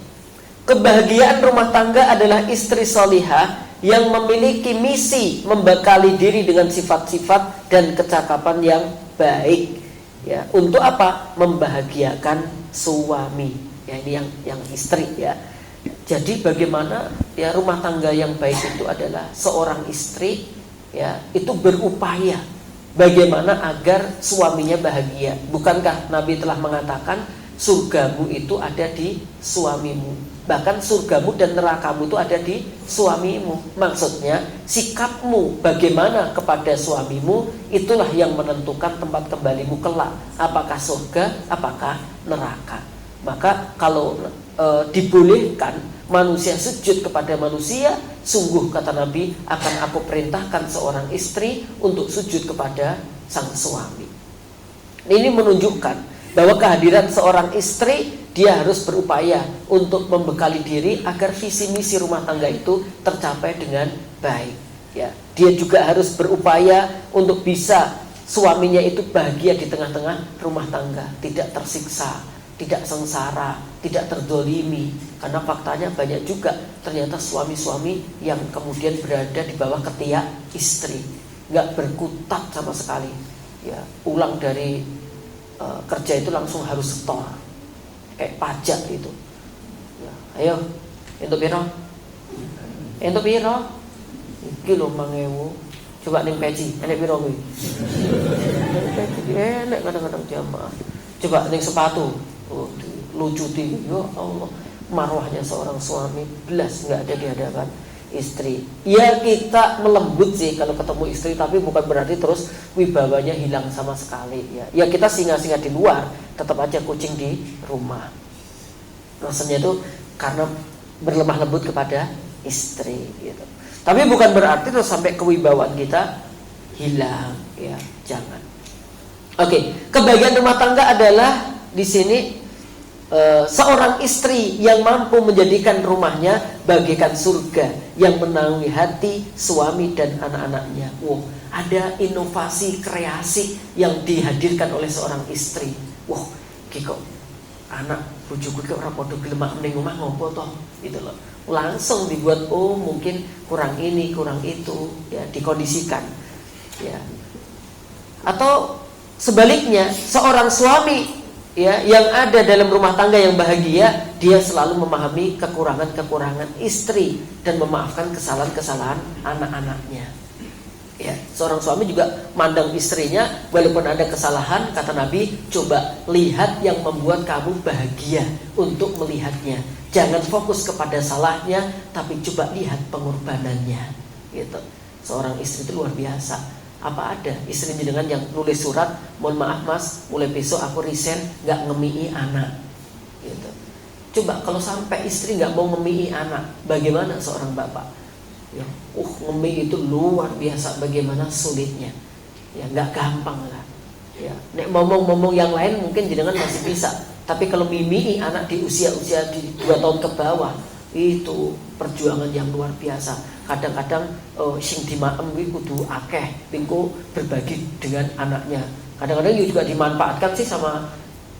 Kebahagiaan rumah tangga adalah istri solihah yang memiliki misi membekali diri dengan sifat-sifat dan kecakapan yang baik. Ya, untuk apa? Membahagiakan suami. Ya, ini yang istri, ya. Jadi bagaimana, ya, rumah tangga yang baik itu adalah seorang istri, ya, itu berupaya bagaimana agar suaminya bahagia. Bukankah Nabi telah mengatakan surgamu itu ada di suamimu? Bahkan surgamu dan nerakamu itu ada di suamimu. Maksudnya sikapmu bagaimana kepada suamimu, itulah yang menentukan tempat kembalimu kelak, apakah surga, apakah neraka. Maka kalau dibolehkan manusia sujud kepada manusia, sungguh kata Nabi, akan aku perintahkan seorang istri untuk sujud kepada sang suami. Ini menunjukkan bahwa kehadiran seorang istri, dia harus berupaya untuk membekali diri agar visi misi rumah tangga itu tercapai dengan baik. Ya, dia juga harus berupaya untuk bisa suaminya itu bahagia di tengah-tengah rumah tangga, tidak tersiksa, tidak sengsara, tidak terdolimi. Karena faktanya banyak juga ternyata suami-suami yang kemudian berada di bawah ketiak istri, nggak berkutat sama sekali. Ya, pulang dari kerja itu langsung harus setor, kayak pajak gitu. Ya, ayo, entuk piro? Entuk piro? Iki lho 5.000. Coba ning peci, enek piro kuwi? Enek kadang-kadang jamaah. Coba ning sepatu, lucuti, ya Allah, marwahnya seorang suami belas nggak ada di hadapan istri. Ya kita melembut sih kalau ketemu istri, tapi bukan berarti terus wibawanya hilang sama sekali ya. Ya kita singa-singa di luar, tetap aja kucing di rumah. Rasanya itu karena berlemah lembut kepada istri gitu. Tapi bukan berarti terus sampai kewibawaan kita hilang ya, jangan. Oke, kebahagiaan rumah tangga adalah di sini seorang istri yang mampu menjadikan rumahnya bagaikan surga yang menaungi hati suami dan anak-anaknya. Wow, ada inovasi kreasi yang dihadirkan oleh seorang istri. Wow, kiko anak bojoku ki ora padha gelem ning omah ngopo toh gitu loh. Langsung dibuat mungkin kurang ini, kurang itu ya, dikondisikan. Ya. Atau sebaliknya, seorang suami ya yang ada dalam rumah tangga yang bahagia, dia selalu memahami kekurangan-kekurangan istri dan memaafkan kesalahan-kesalahan anak-anaknya. Ya, seorang suami juga mandang istrinya walaupun ada kesalahan, kata Nabi, coba lihat yang membuat kamu bahagia untuk melihatnya. Jangan fokus kepada salahnya, tapi coba lihat pengorbanannya. Gitu. Seorang istri itu luar biasa. Apa ada istri jenengan yang nulis surat, mohon maaf mas, mulai besok aku resign, nggak ngemii anak. Gitu. Coba kalau sampai istri nggak mau ngemii anak, bagaimana seorang bapak? Ya, ngemii itu luar biasa, bagaimana sulitnya. Ya, nggak gampang lah. Ya, nek ngomong-ngomong yang lain mungkin jenengan masih bisa, tapi kalau mimii anak di usia-usia di 2 tahun ke bawah, itu perjuangan yang luar biasa. Kadang-kadang sing dimaem kuwi kudu akeh pingko berbagi dengan anaknya. Kadang-kadang juga dimanfaatkan sih sama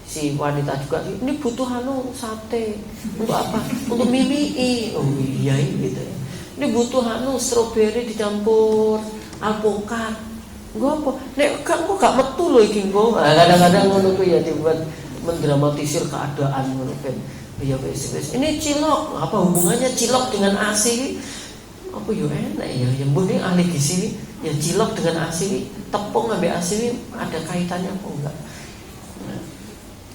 si wanita juga. Ini butuh sate. Untuk apa? Untuk mimii. Oh iya gitu ya. Ini butuh stroberi dicampur alpukat. Nggo apa? Nek kok gak metu lho iki nggo. Kadang-kadang ngono kuwi ya dibuat mendramatisir keadaan ngono kan. Ya wis. Ini cilok, apa hubungannya cilok dengan ASI? Apa yo enak ya, yang mbone ahli gizi ya cilok dengan ASI, tepung ambek ASI ada kaitannya apa enggak? Nah,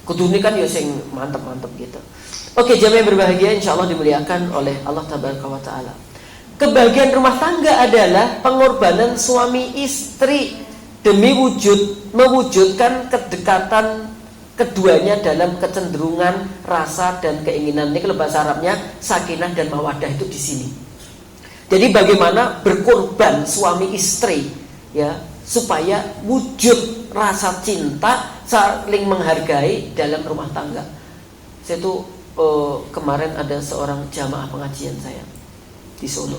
kudune kan ya sing mantep-mantep gitu. Oke, jamaah yang berbahagia insyaallah dimuliakan oleh Allah Tabaraka wa taala. Kebahagiaan rumah tangga adalah pengorbanan suami istri demi mewujudkan kedekatan keduanya dalam kecenderungan, rasa dan keinginan. Ini kalau bahasa Arabnya sakinah dan mawaddah itu di sini. Jadi bagaimana berkorban suami istri ya supaya wujud rasa cinta, saling menghargai dalam rumah tangga. Saya tuh kemarin ada seorang jamaah pengajian saya di Solo.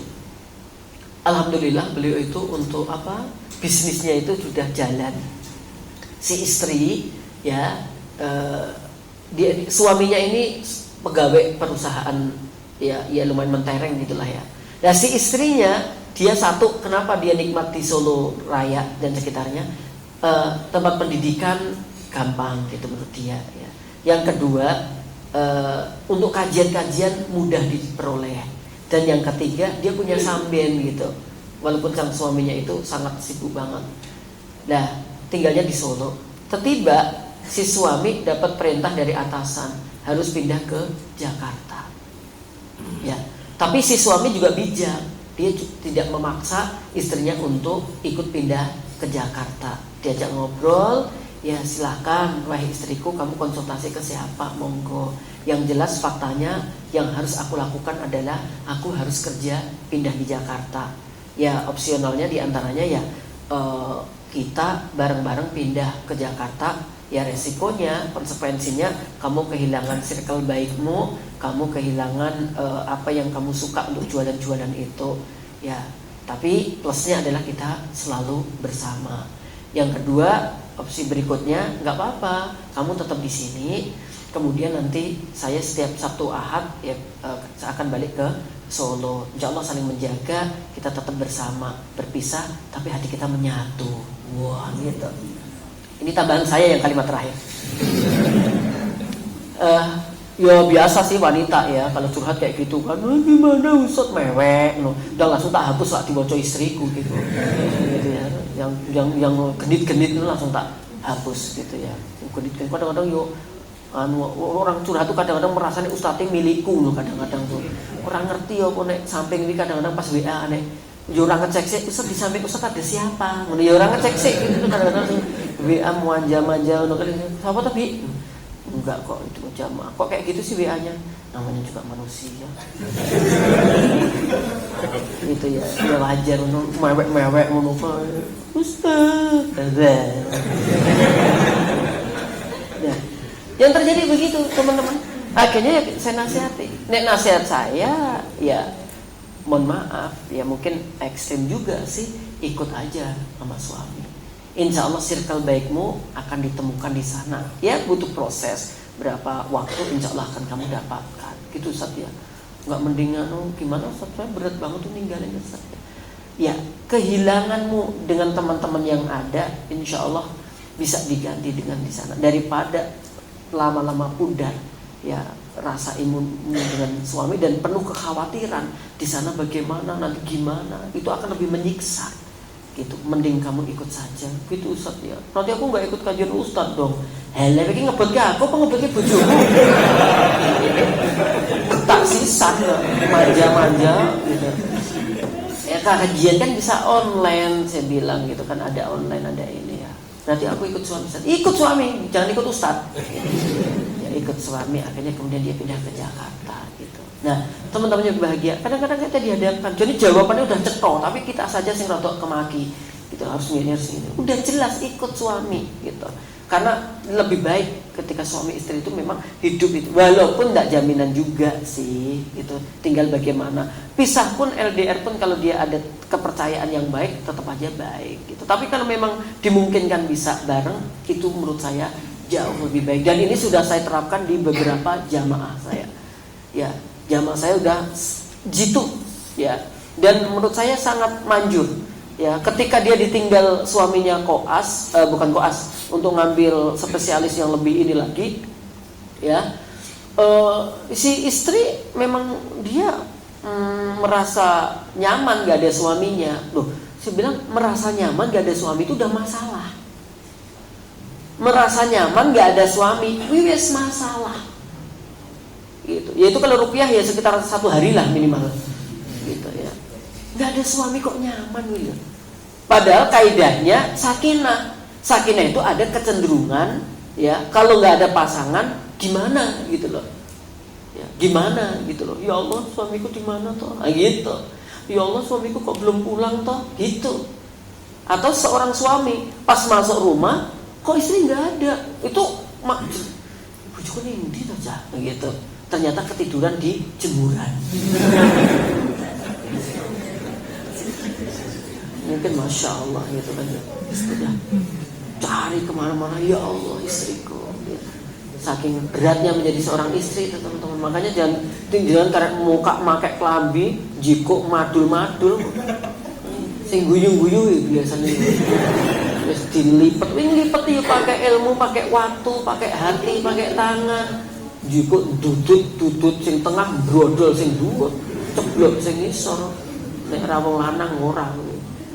Alhamdulillah beliau itu untuk apa? Bisnisnya itu sudah jalan. Si istri ya suaminya ini pegawai perusahaan ya lumayan mentereng gitulah ya. Nah si istrinya dia satu, kenapa dia nikmat di Solo Raya dan sekitarnya, tempat pendidikan gampang gitu menurut dia ya. Yang kedua untuk kajian-kajian mudah diperoleh. Dan yang ketiga dia punya samben gitu, walaupun sang suaminya itu sangat sibuk banget. Nah tinggalnya di Solo. Tiba-tiba si suami dapat perintah dari atasan harus pindah ke Jakarta. Ya, tapi si suami juga bijak, dia tidak memaksa istrinya untuk ikut pindah ke Jakarta. Diajak ngobrol, ya silakan wahai istriku, kamu konsultasi ke siapa, monggo. Yang jelas faktanya yang harus aku lakukan adalah aku harus kerja pindah di Jakarta. Ya opsionalnya diantaranya ya kita bareng-bareng pindah ke Jakarta. Ya resikonya, konsekuensinya kamu kehilangan circle baikmu, kamu kehilangan apa yang kamu suka untuk jualan-jualan itu. Ya, tapi plusnya adalah kita selalu bersama. Yang kedua, opsi berikutnya nggak apa-apa, kamu tetap di sini. Kemudian nanti saya setiap Sabtu Ahad ya saya akan balik ke Solo. Insya Allah saling menjaga, kita tetap bersama, berpisah tapi hati kita menyatu. Wah gitu. Ini tambahan saya yang kalimat terakhir. Ya biasa sih wanita ya kalau curhat kayak gitu kan, gimana Ustaz mewek, udah langsung tak hapus lah dibaca istriku gitu ya. Yang genit-genit itu langsung tak hapus gitu ya. Genit-genit kadang-kadang yo Orang curhat tuh kadang-kadang merasa nih ustadnya milikku loh, kadang-kadang tuh orang ngerti apa nek samping ini kadang-kadang pas WA nek yo orang ngecek sih ustad di samping ustad ada siapa ngono ya orang ngecek sih gitu kadang-kadang WA manja-manja ngono kan siapa tapi enggak kok itu jamaah kok kayak gitu sih WA-nya namanya juga manusia gitu ya ya wajar ngono mewek ngono kok ustad ya yang terjadi begitu teman-teman. Akhirnya ya saya nasihati. Nek nasihat saya ya mohon maaf ya mungkin ekstrem juga sih, ikut aja sama suami. Insya Allah circle baikmu akan ditemukan di sana. Ya butuh proses berapa waktu, insya Allah akan kamu dapatkan. Gitu Ustaz ya. Nggak mendingan gimana Ustaz, berat banget tuh ninggalin Ustaz. Ya kehilanganmu dengan teman-teman yang ada, insya Allah bisa diganti dengan di sana daripada lama-lama pudar ya rasa imunmu dengan suami dan penuh kekhawatiran di sana bagaimana nanti gimana, itu akan lebih menyiksa gitu. Mending kamu ikut saja gitu Ustaz ya. Nanti aku nggak ikut kajian Ustaz dong. Hele iki ngebut ke aku apa ngebut ke bojomu? Tak sisan manja-manja gitu. Ya kajian kan bisa online, saya bilang gitu kan, ada online ada ini ya. Nanti aku ikut suami Ustaz. Ikut suami, jangan ikut Ustaz. Ya ikut suami, akhirnya kemudian dia pindah ke Jakarta gitu. Nah, teman-temannya bahagia. Kadang-kadang kita dihadapkan. Jadi jawabannya udah cetok, tapi kita saja sing rotok kemaki. Gitu, harus ini. Udah jelas ikut suami gitu. Karena lebih baik ketika suami istri itu memang hidup itu, walaupun tidak jaminan juga sih gitu. Tinggal bagaimana. Pisah pun LDR pun kalau dia ada kepercayaan yang baik tetap aja baik gitu. Tapi kalau memang dimungkinkan bisa bareng, itu menurut saya jauh lebih baik. Dan ini sudah saya terapkan di beberapa jamaah saya. Ya, jamaah saya udah jitu ya. Dan menurut saya sangat manjur. Ya, ketika dia ditinggal suaminya bukan koas untuk ngambil spesialis yang lebih ini lagi, ya, si istri memang dia merasa nyaman gak ada suaminya. Loh, saya bilang merasa nyaman gak ada suami itu udah masalah. Merasa nyaman gak ada suami, wis masalah. Gitu. Yaitu kalau rupiah ya sekitar 1 hari lah minimal. Gitu ya. Gak ada suami kok nyaman gitu. Padahal kaidahnya sakinah. Sakinah itu ada kecenderungan ya, kalau gak ada pasangan gimana gitu loh. Ya, gimana gitu loh. Ya Allah, suamiku di mana toh? Gitu. Ya Allah, suamiku kok belum pulang toh? Gitu. Atau seorang suami pas masuk rumah kok istri gak ada. Itu bujuku nih toh Cah? Gitu. Ternyata ketiduran di jemuran. Mungkin Masya Allah gitu kan ya. Sudah cari kemana-mana, ya Allah istriku gitu. Saking beratnya menjadi seorang istri teman-teman. Makanya jangan karena muka pakai kelambi jikuk madul-madul sing guyu-guyu biasanya wis dilipet ya pakai ilmu, pakai waktu, pakai hati, pakai tangan. Jikuk dudut sing tengah brodol sing dhuwur, ceblok sing ngisor. Nek ra wong lanang ora.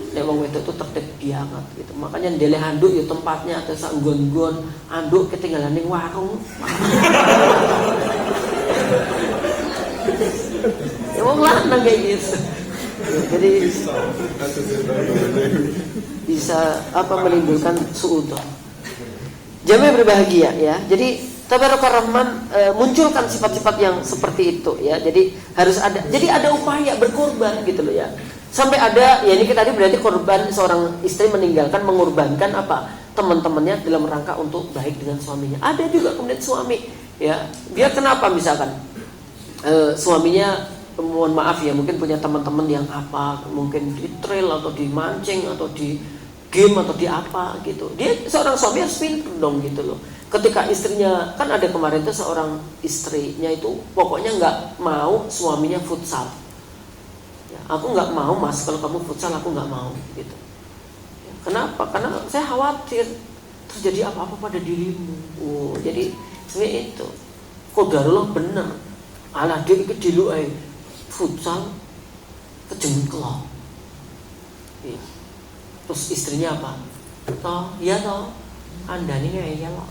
Nek wong wedok itu tertib banget gitu. Makanya ndele handuk ya tempatnya atau sak nggon-nggon anduk ketinggalan ning warung. Ya wong lanang kayak gitu. Jadi bisa menimbulkan suudzon. Jamaah berbahagia ya. Jadi Tabarakar Rahman munculkan sifat-sifat yang seperti itu ya. Jadi harus ada. Jadi ada upaya berkorban gitu loh ya. Sampai ada, ya ini tadi berarti korban seorang istri meninggalkan, mengorbankan apa? Teman-temannya dalam rangka untuk baik dengan suaminya. Ada juga kemudian suami, ya dia kenapa misalkan suaminya, mohon maaf ya, mungkin punya teman-teman yang apa, mungkin di trail atau di mancing atau di game atau di apa gitu. Dia seorang suami harus pintar dong gitu loh. Ketika istrinya, kan ada kemarin tuh seorang istrinya itu pokoknya nggak mau suaminya futsal. Aku nggak mau mas, kalau kamu futsal aku nggak mau gitu. Kenapa? Karena saya khawatir terjadi apa-apa pada dirimu. Jadi sebenarnya itu qadarullah bener. Alah dia ikut dulu futsal kejengklok. Terus istrinya apa? Toh, ya toh, Anda ini ngeyel loh.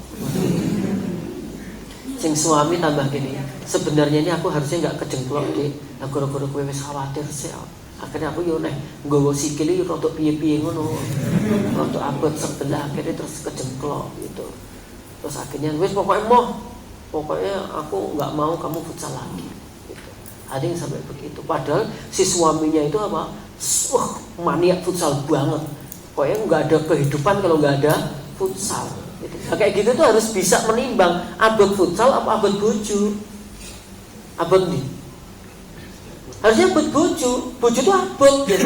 Sing suami tambah gini, sebenarnya ini aku harusnya nggak kejengklok deh. Nah goro-goro kowe wis khawatir sih. Akhirnya aku yo neh nggawa sikile rada piye-piye ngono. Rada abot sebelah akhirnya terus kejengklok gitu. Terus akhirnya wis pokoknya aku nggak mau kamu futsal lagi gitu. Ada yang sampai begitu. Padahal si suaminya itu apa? Maniak futsal banget. Pokoknya nggak ada kehidupan kalau nggak ada futsal gitu. Nah, kayak gitu tuh harus bisa menimbang abot futsal apa abot bojo. Abot nih harusnya abot bojo tuh abot gitu.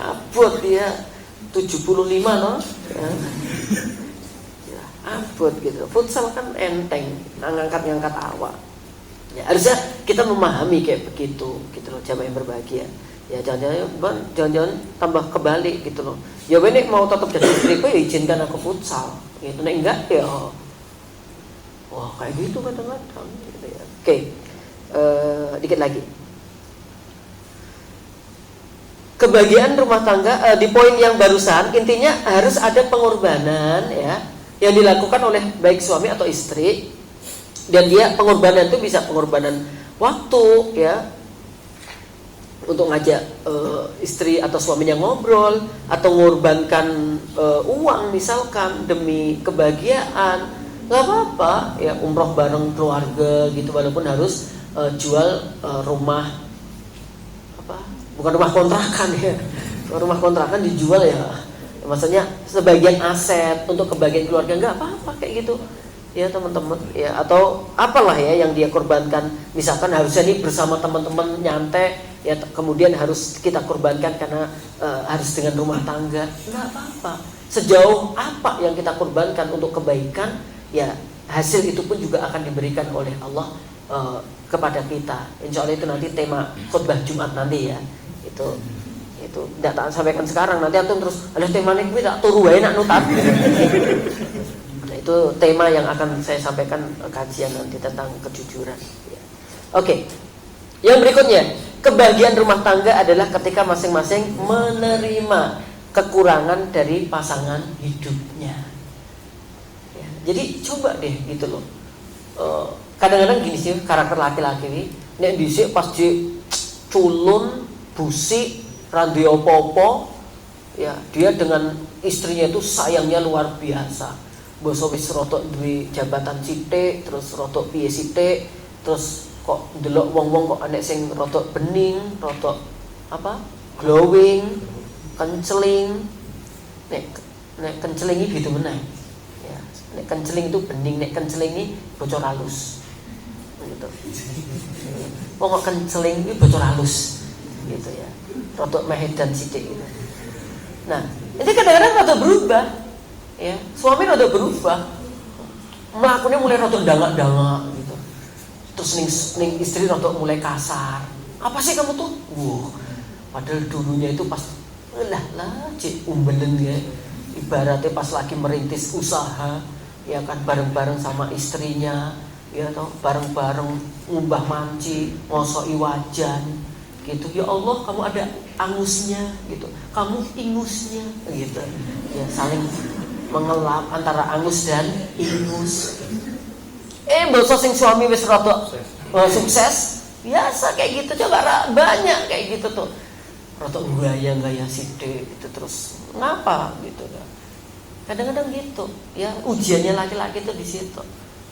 Abot dia 75 no ya, abot gitu. Futsal kan enteng, ngangkat awak ya, harusnya kita memahami kayak begitu gitu loh, jamaah yang berbahagia ya. Jangan-jangan tambah kebalik gitu loh. Ya benek mau tetap jadi istriku ya izinkan aku futsal gitu. Nah enggak ya wah kayak gitu kadang-kadang gitu ya. Oke, dikit lagi. Kebahagiaan rumah tangga di poin yang barusan intinya harus ada pengorbanan ya yang dilakukan oleh baik suami atau istri, dan dia pengorbanan itu bisa pengorbanan waktu ya untuk ngajak istri atau suaminya ngobrol, atau mengorbankan uang misalkan demi kebahagiaan, nggak apa-apa ya, umroh bareng keluarga gitu, walaupun harus jual rumah bukan rumah kontrakan ya, rumah kontrakan dijual ya, maksudnya sebagian aset untuk kebahagiaan keluarga, nggak apa-apa kayak gitu ya teman-teman ya, atau apalah ya yang dia korbankan, misalkan harusnya nih bersama teman-teman nyantai ya, kemudian harus kita korbankan karena harus dengan rumah tangga, nggak apa-apa. Sejauh apa yang kita korbankan untuk kebaikan ya, hasil itu pun juga akan diberikan oleh Allah kepada kita. Insya Allah itu nanti tema khutbah Jumat nanti ya. Itu tidak tak sampaikan sekarang, nanti antum terus ada tema ini tak turu wae nak nutat. Nah, itu tema yang akan saya sampaikan kajian nanti tentang kejujuran ya. Oke. Yang berikutnya, kebahagiaan rumah tangga adalah ketika masing-masing menerima kekurangan dari pasangan hidupnya ya. Jadi coba deh gitu loh, kadang-kadang gini sih karakter laki-laki ini, nek dhisik pas di culun busik randi opo-opo ya, dia dengan istrinya itu sayangnya luar biasa. Bosok wis rotok duwe jabatan sithik, terus rotok piye sithik, terus kok ndelok wong-wong kok anek sing rotok bening, rotok apa? Glowing, kenceling. Nek kencelingi gitu meneh. Ya, nek kenceling itu bening, nek kencelingi bocor halus. Gitu. Wong kok kenceling iki bocor halus. Gitu ya, rotok mehedan sithik gitu. Nah, ini kadang-kadang rotok berubah ya, suami rotok berubah, melakukannya mulai rotok dangak-dangak gitu. Terus ning istri rotok mulai kasar. Apa sih kamu tuh? Padahal dulunya itu pas cik umbelen ya, ibaratnya pas lagi merintis usaha ya kan, bareng-bareng sama istrinya ya, atau bareng-bareng ngumbah manci, ngosoi wajan gitu. Ya Allah, kamu ada angusnya gitu, kamu ingusnya gitu ya, saling mengelap antara angus dan ingus. Bosok sing suami wis rada sukses biasa kayak gitu, coba banyak kayak gitu tuh, rada gaya sithik gitu, terus ngapa gitu kan. Kadang-kadang gitu ya, ujiannya laki-laki tuh di situ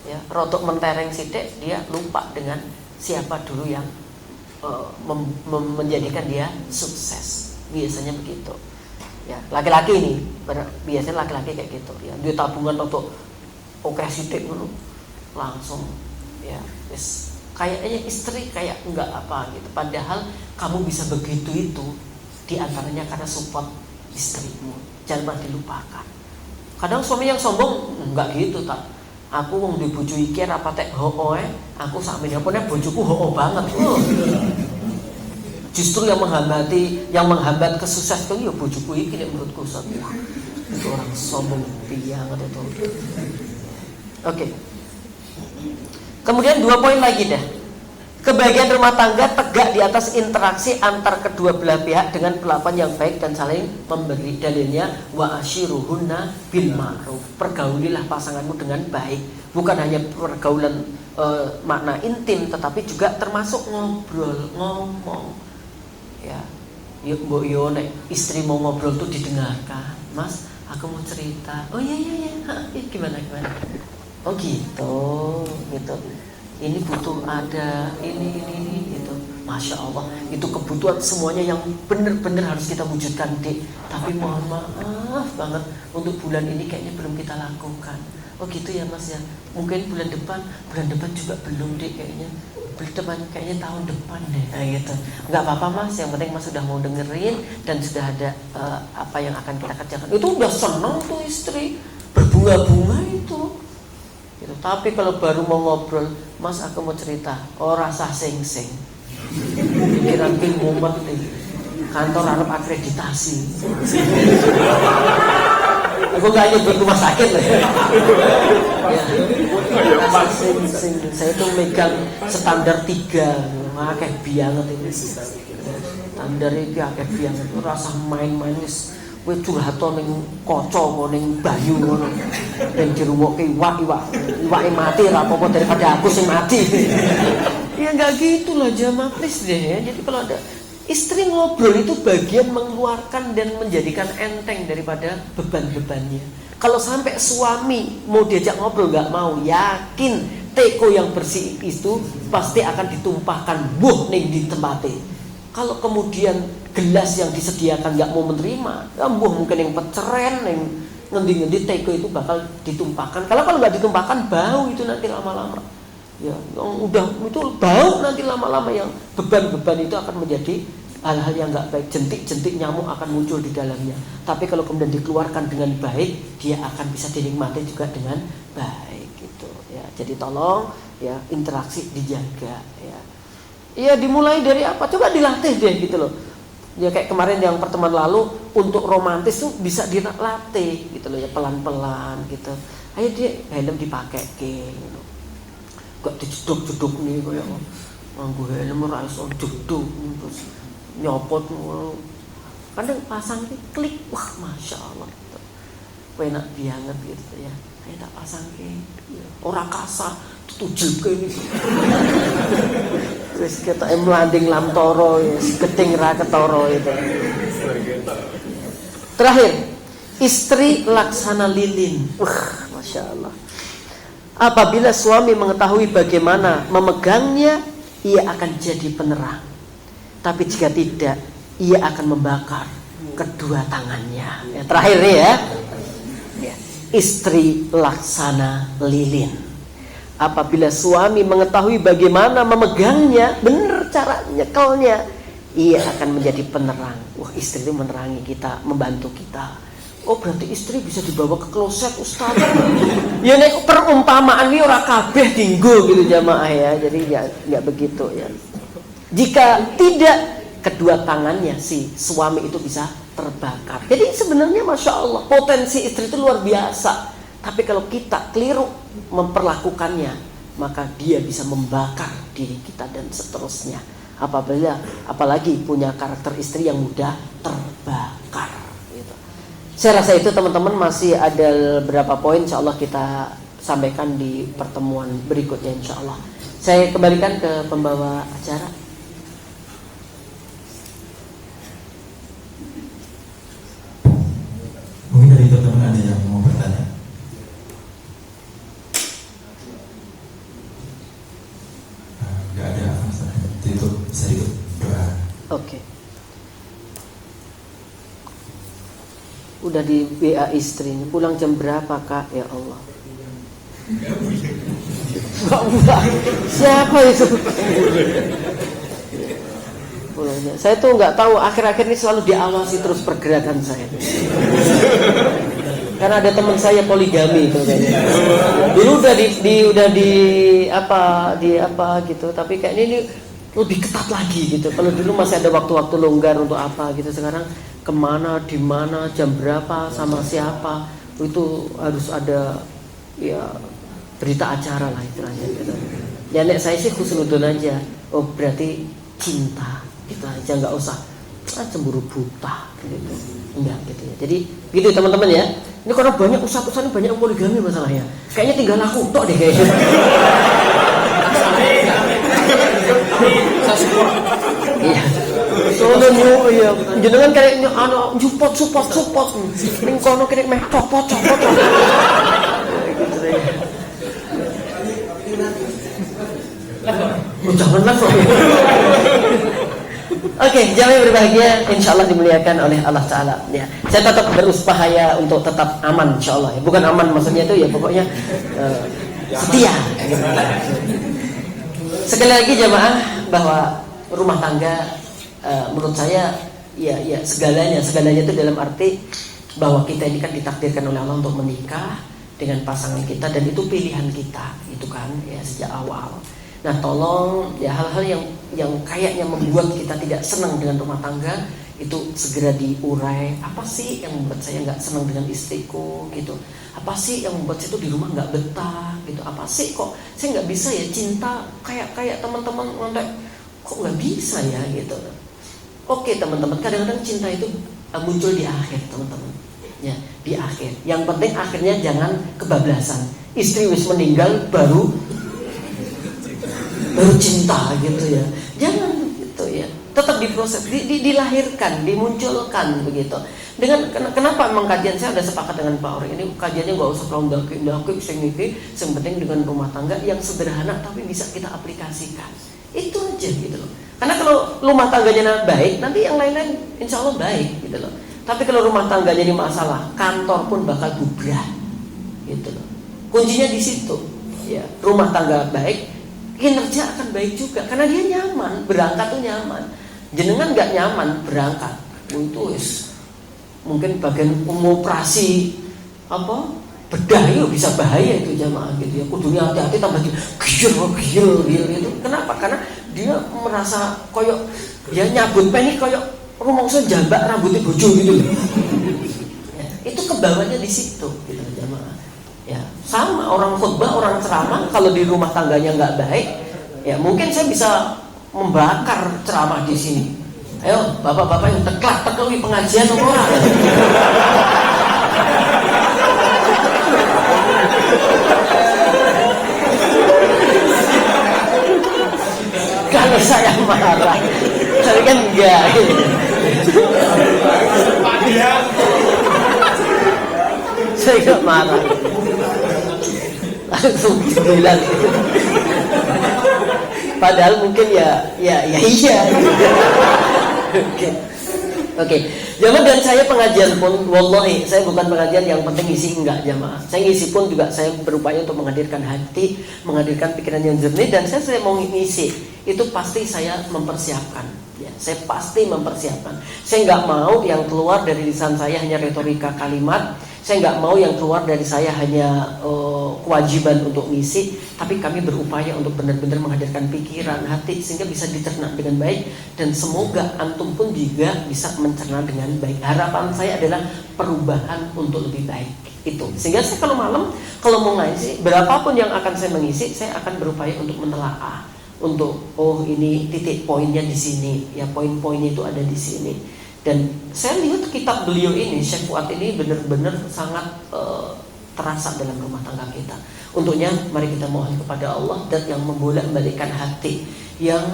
ya, rotok mentereng sithik, dia lupa dengan siapa dulu yang menjadikan dia sukses. Biasanya begitu ya, laki-laki ini biasanya laki-laki kayak gitu ya, dia tabungan untuk oke sithik dulu langsung ya, wis kayaknya istri kayak enggak apa gitu, padahal kamu bisa begitu itu diantaranya karena support istrimu, jangan pernah dilupakan. Kadang suami yang sombong enggak gitu tak, aku wong duwe bojo iki apa tek hooe, aku sakmene apane bojoku hoo banget. Justru yang menghambat kesuksesan ya bojoku iki nek menurutku satu. Itu orang sombong banget itu. Oke. Kemudian 2 poin lagi dah. Kebahagiaan rumah tangga tegak di atas interaksi antar kedua belah pihak dengan perlakuan yang baik dan saling memberi. Dalilnya wa ashiruhunna bil ma'ruf. Pergaulilah pasanganmu dengan baik. Bukan hanya pergaulan makna intim, tetapi juga termasuk ngobrol, ngomong. Ya, yuk mbok yo nek istri mau ngobrol tuh didengarkan. Mas, aku mau cerita. Oh iya. Gimana? Oh gitu. Ini butuh ada ini gitu. Masya Allah, itu kebutuhan semuanya yang benar-benar harus kita wujudkan, Dik. Tapi mohon maaf banget, untuk bulan ini kayaknya belum kita lakukan. Oh gitu ya Mas ya. Mungkin bulan depan juga belum, Dik, kayaknya. Bulan depan kayaknya tahun depan deh. Nah gitu. Enggak apa-apa Mas, yang penting Mas sudah mau dengerin dan sudah ada apa yang akan kita kerjakan. Itu udah senang tuh istri, berbunga-bunga itu. Gitu. Tapi kalau baru mau ngobrol, Mas aku mau cerita, rasa sing-sing. Pikiran mumet nih. Kantor harap akreditasi. Aku gak nyebut rumah sakit loh ya. Rasa sing-sing. Saya tuh megang standar 3. Akeh banget ini. Standar iki akeh banget. Rasa main-main wis kowe curhato ning kaca apa ning banyu ngono. Ben dirungokke iwake mati ora apa-apa daripada aku sing mati. Ya enggak gitulah jamaah please deh ya. Jadi kalau ada istri ngobrol itu bagian mengeluarkan dan menjadikan enteng daripada beban-bebannya. Kalau sampai suami mau diajak ngobrol enggak mau, yakin teko yang bersih itu pasti akan ditumpahkan ning di tempatnya. Kalau kemudian gelas yang disediakan nggak mau menerima, mungkin yang peceren, yang ngendi-ngendi teko itu bakal ditumpahkan. Kalau nggak ditumpahkan bau itu nanti lama-lama. Ya, yang udah itu bau nanti lama-lama, yang beban-beban itu akan menjadi hal-hal yang nggak baik, jentik-jentik nyamuk akan muncul di dalamnya. Tapi kalau kemudian dikeluarkan dengan baik, dia akan bisa dinikmati juga dengan baik gitu. Ya, jadi tolong ya interaksi dijaga ya. Ya dimulai dari apa? Coba dilatih deh gitu loh. Ya kayak kemarin yang pertemuan lalu, untuk romantis tuh bisa dilatih gitu loh ya, pelan-pelan gitu. Ayo dia helm dipakai gitu. Gak dijeduk-jeduk nih kayak nganggo helm ora iso jeduk terus nyopot mulu. Kadang pasang klik, wah Masya Allah gitu. Enak banget gitu ya. Ayo tak pasang ora kasar tujuh ini. Terus kita melanding lam toro ya, geting ra ketoro itu. Terakhir, istri laksana lilin. Masya Allah. Apabila suami mengetahui bagaimana memegangnya, ia akan jadi penerang. Tapi jika tidak, ia akan membakar kedua tangannya. Yang terakhir nih ya. Istri laksana lilin. Apabila suami mengetahui bagaimana memegangnya, benar cara nyekelnya, ia akan menjadi penerang. Wah, istri itu menerangi kita, membantu kita. Oh, berarti istri bisa dibawa ke kloset, Ustaz. Ya nek perumpamaan ini ora kabeh dinggo gitu jamaah ya. Jadi ya enggak begitu ya. Jika tidak, kedua tangannya si suami itu bisa terbakar. Jadi sebenarnya Masya Allah, potensi istri itu luar biasa. Tapi kalau kita keliru memperlakukannya, maka dia bisa membakar diri kita dan seterusnya. Apalagi punya karakter istri yang mudah terbakar gitu. Saya rasa itu teman-teman masih ada beberapa poin, insya Allah kita sampaikan di pertemuan berikutnya insya Allah. Saya kembalikan ke pembawa acara. Mungkin dari teman-teman ada yang mau bertanya. Nggak ada masalah. Itu bisa ikut doa. Oke. Udah di WA istri, pulang jam berapa Kak? Ya Allah. Enggak. Siapa itu? Pulangnya. Saya tuh nggak tahu, akhir-akhir ini selalu diawasi terus pergerakan saya. Karena ada teman saya poligami itu kayaknya. Dulu udah di apa gitu, tapi kayaknya ini lebih ketat lagi gitu. Kalau dulu masih ada waktu-waktu longgar untuk apa gitu, sekarang kemana, di mana, jam berapa, sama siapa, itu harus ada ya berita acara lah istilahnya gitu. Ya nek saya sih khusnudon aja. oh berarti cinta, gitu aja, nggak usah cemburu buta gitu, enggak gitu ya. Jadi gitu teman-teman ya. Ini karena banyak ustaz-ustaz ini banyak poligami masalahnya. Kayaknya tinggal aku tok deh kayaknya. Iya. Soalnya ya jenengan kayak anu support. Ning kono kene meh copot. Gitu deh. Jangan level. Oke, jamaah berbahagia, insyaallah dimuliakan oleh Allah Ta'ala ya. Saya tetap berusaha untuk tetap aman insyaallah ya. Bukan aman maksudnya itu ya pokoknya setia. Sekali lagi jamaah bahwa rumah tangga menurut saya ya segalanya itu dalam arti bahwa kita ini kan ditakdirkan oleh Allah untuk menikah dengan pasangan kita dan itu pilihan kita itu kan ya sejak awal. Nah tolong ya hal-hal yang kayaknya membuat kita tidak senang dengan rumah tangga itu segera diurai. Apa sih yang membuat saya nggak senang dengan istriku gitu? Apa sih yang membuat saya tuh di rumah nggak betah gitu? Apa sih kok saya nggak bisa ya cinta kayak teman-teman ngontek, kok nggak bisa ya gitu? Oke teman-teman, kadang-kadang cinta itu muncul di akhir teman-teman. Ya di akhir. Yang penting akhirnya jangan kebablasan. Istri wis meninggal baru cinta gitu ya. Jangan gitu ya. Tetap diproses, dilahirkan, dimunculkan begitu. Dengan kenapa memang kajian saya ada sepakat dengan Pak Ori ini kajiannya nggak usah terlalu ndaki sing penting dengan rumah tangga yang sederhana tapi bisa kita aplikasikan. Itu aja gitu loh. Karena kalau rumah tangganya baik, nanti yang lain-lain insya Allah baik gitu loh. Tapi kalau rumah tangganya ini masalah, kantor pun bakal bubrah gitu loh. Kuncinya di situ. Ya, rumah tangga baik, kinerja akan baik juga karena dia nyaman, berangkat tuh nyaman. Jenengan nggak nyaman berangkat, itu mungkin bagian operasi bedah yuk bisa bahaya itu jamaah gitu ya. Kudunya hati-hati tambah gil gitu. Kenapa? Karena dia merasa koyok dia nyabut penik koyok rumongso jambak rambutnya bojo gitu. Ya, itu kebawanya di situ gitu jamaah. Ya, sama orang khutbah, orang ceramah kalau di rumah tangganya nggak baik, ya mungkin saya bisa membakar ceramah di sini. Ayo bapak-bapak yang teklui pengajian orang. Kalau saya marah, saya kan enggak. Saya enggak marah. Langsung bilang. Padahal mungkin ya iya. Oke. Jamaah dan saya pengajian pun wallahi saya bukan pengajian yang penting isi enggak jamaah. Saya ngisi pun juga saya berupaya untuk menghadirkan hati, menghadirkan pikiran yang jernih dan saya mau ngisi itu pasti saya mempersiapkan. Ya, saya pasti mempersiapkan. Saya nggak mau yang keluar dari lisan saya hanya retorika kalimat. Saya nggak mau yang keluar dari saya hanya kewajiban untuk ngisi, tapi kami berupaya untuk benar-benar menghadirkan pikiran, hati sehingga bisa dicerna dengan baik dan semoga antum pun juga bisa mencerna dengan baik. Harapan saya adalah perubahan untuk lebih baik itu. Sehingga saya kalau malam kalau mau ngisi berapapun yang akan saya mengisi, saya akan berupaya untuk menelaah untuk ini titik poinnya di sini, ya poin-poinnya itu ada di sini. Dan saya lihat kitab beliau ini, Syekh Fuad ini benar-benar sangat terasa dalam rumah tangga kita. Untuknya mari kita mohon kepada Allah dan yang membolak-balikkan hati, yang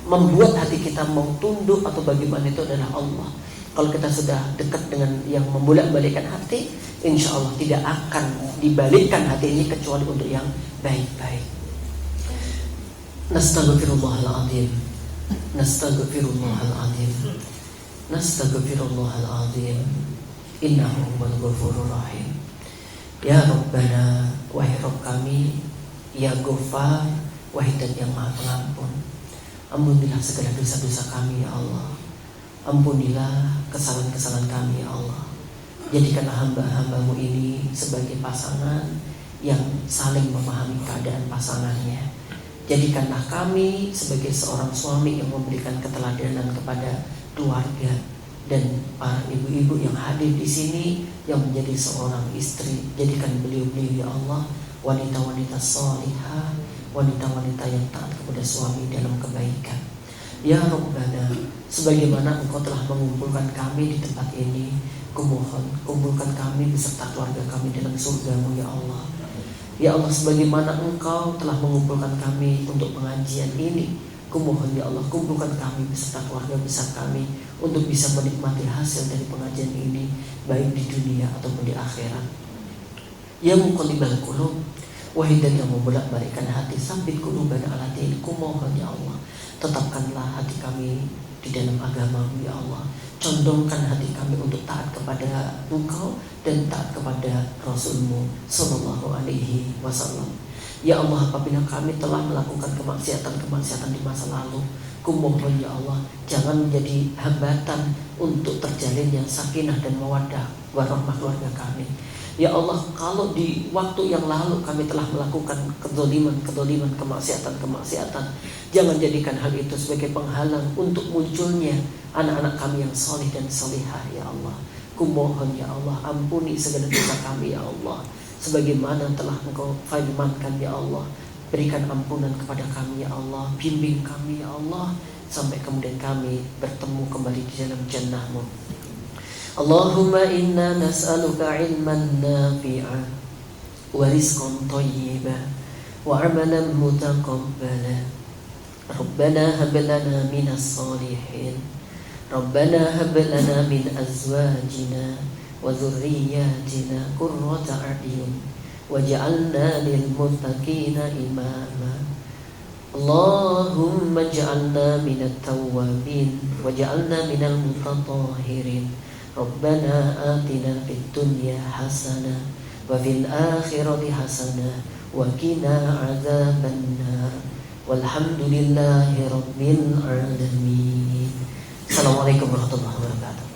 membuat hati kita mau tunduk atau bagaimana itu adalah Allah. Kalau kita sudah dekat dengan yang membolak-balikkan hati, insya Allah tidak akan dibalikkan hati ini kecuali untuk yang baik-baik. Nastaghfirullahaladzim. Innahu huwal ghafurur rahim. Ya Rabbana, wahai Rabb kami, ya Ghafar, wahai dan yang Maha Pengampun. Ampunilah segala dosa-dosa kami ya Allah. Ampunilah kesalahan-kesalahan kami ya Allah. Jadikanlah hamba-hambamu ini sebagai pasangan yang saling memahami keadaan pasangannya. Jadikanlah kami sebagai seorang suami yang memberikan keteladanan kepada keluarga dan para ibu-ibu yang hadir di sini yang menjadi seorang istri. Jadikan beliau-beliau ya Allah wanita-wanita salihah, wanita-wanita yang taat kepada suami dalam kebaikan. Ya Rabbana, sebagaimana Engkau telah mengumpulkan kami di tempat ini, kumohon kumpulkan kami beserta keluarga kami dalam surga-Mu ya Allah. Ya Allah, sebagaimana Engkau telah mengumpulkan kami untuk pengajian ini, kumohon ya Allah, kumpulkan kami beserta keluarga besar kami untuk bisa menikmati hasil dari pengajian ini, baik di dunia ataupun di akhirat. Ya Muqallibal Qulub, wahai dan yang membolak-balikkan hati, sabit qulubana ala dinik, kumohon ya Allah, tetapkanlah hati kami di dalam agama-Mu ya Allah. Condongkan hati kami untuk taat kepada Engkau dan taat kepada Rasul-Mu sallallahu alaihi wasallam. Ya Allah, apabila kami telah melakukan kemaksiatan di masa lalu, kumohon ya Allah, jangan menjadi hambatan untuk terjalinnya sakinah dan mawaddah warahmah keluarga kami. Ya Allah, kalau di waktu yang lalu kami telah melakukan kedzaliman, kemaksiatan, jangan jadikan hal itu sebagai penghalang untuk munculnya anak-anak kami yang soleh dan solehah ya Allah. Kumohon ya Allah, ampuni segala dosa kami ya Allah, sebagaimana telah Engkau firmankan ya Allah. Berikan ampunan kepada kami ya Allah, bimbing kami ya Allah, sampai kemudian kami bertemu kembali di dalam jannah-Mu. Allahumma inna nas'aluka ilman nafi'a wa rizqan thayyiban wa amalan mutaqabbala. Rabbana hab lana minas salihin, Rabbana hab lana min azwajina wa dhurriyyatina qurrata a'yun waj'alna lil muttaqina imama. Allahumma ij'alna minat tawwabin waj'alna minal mutatahhirin. Rabbana atina fid dunya hasanah wa fil akhirati hasanah wa qina adzabannar. Walhamdulillahi rabbil alamin. Assalamualaikum warahmatullahi wabarakatuh.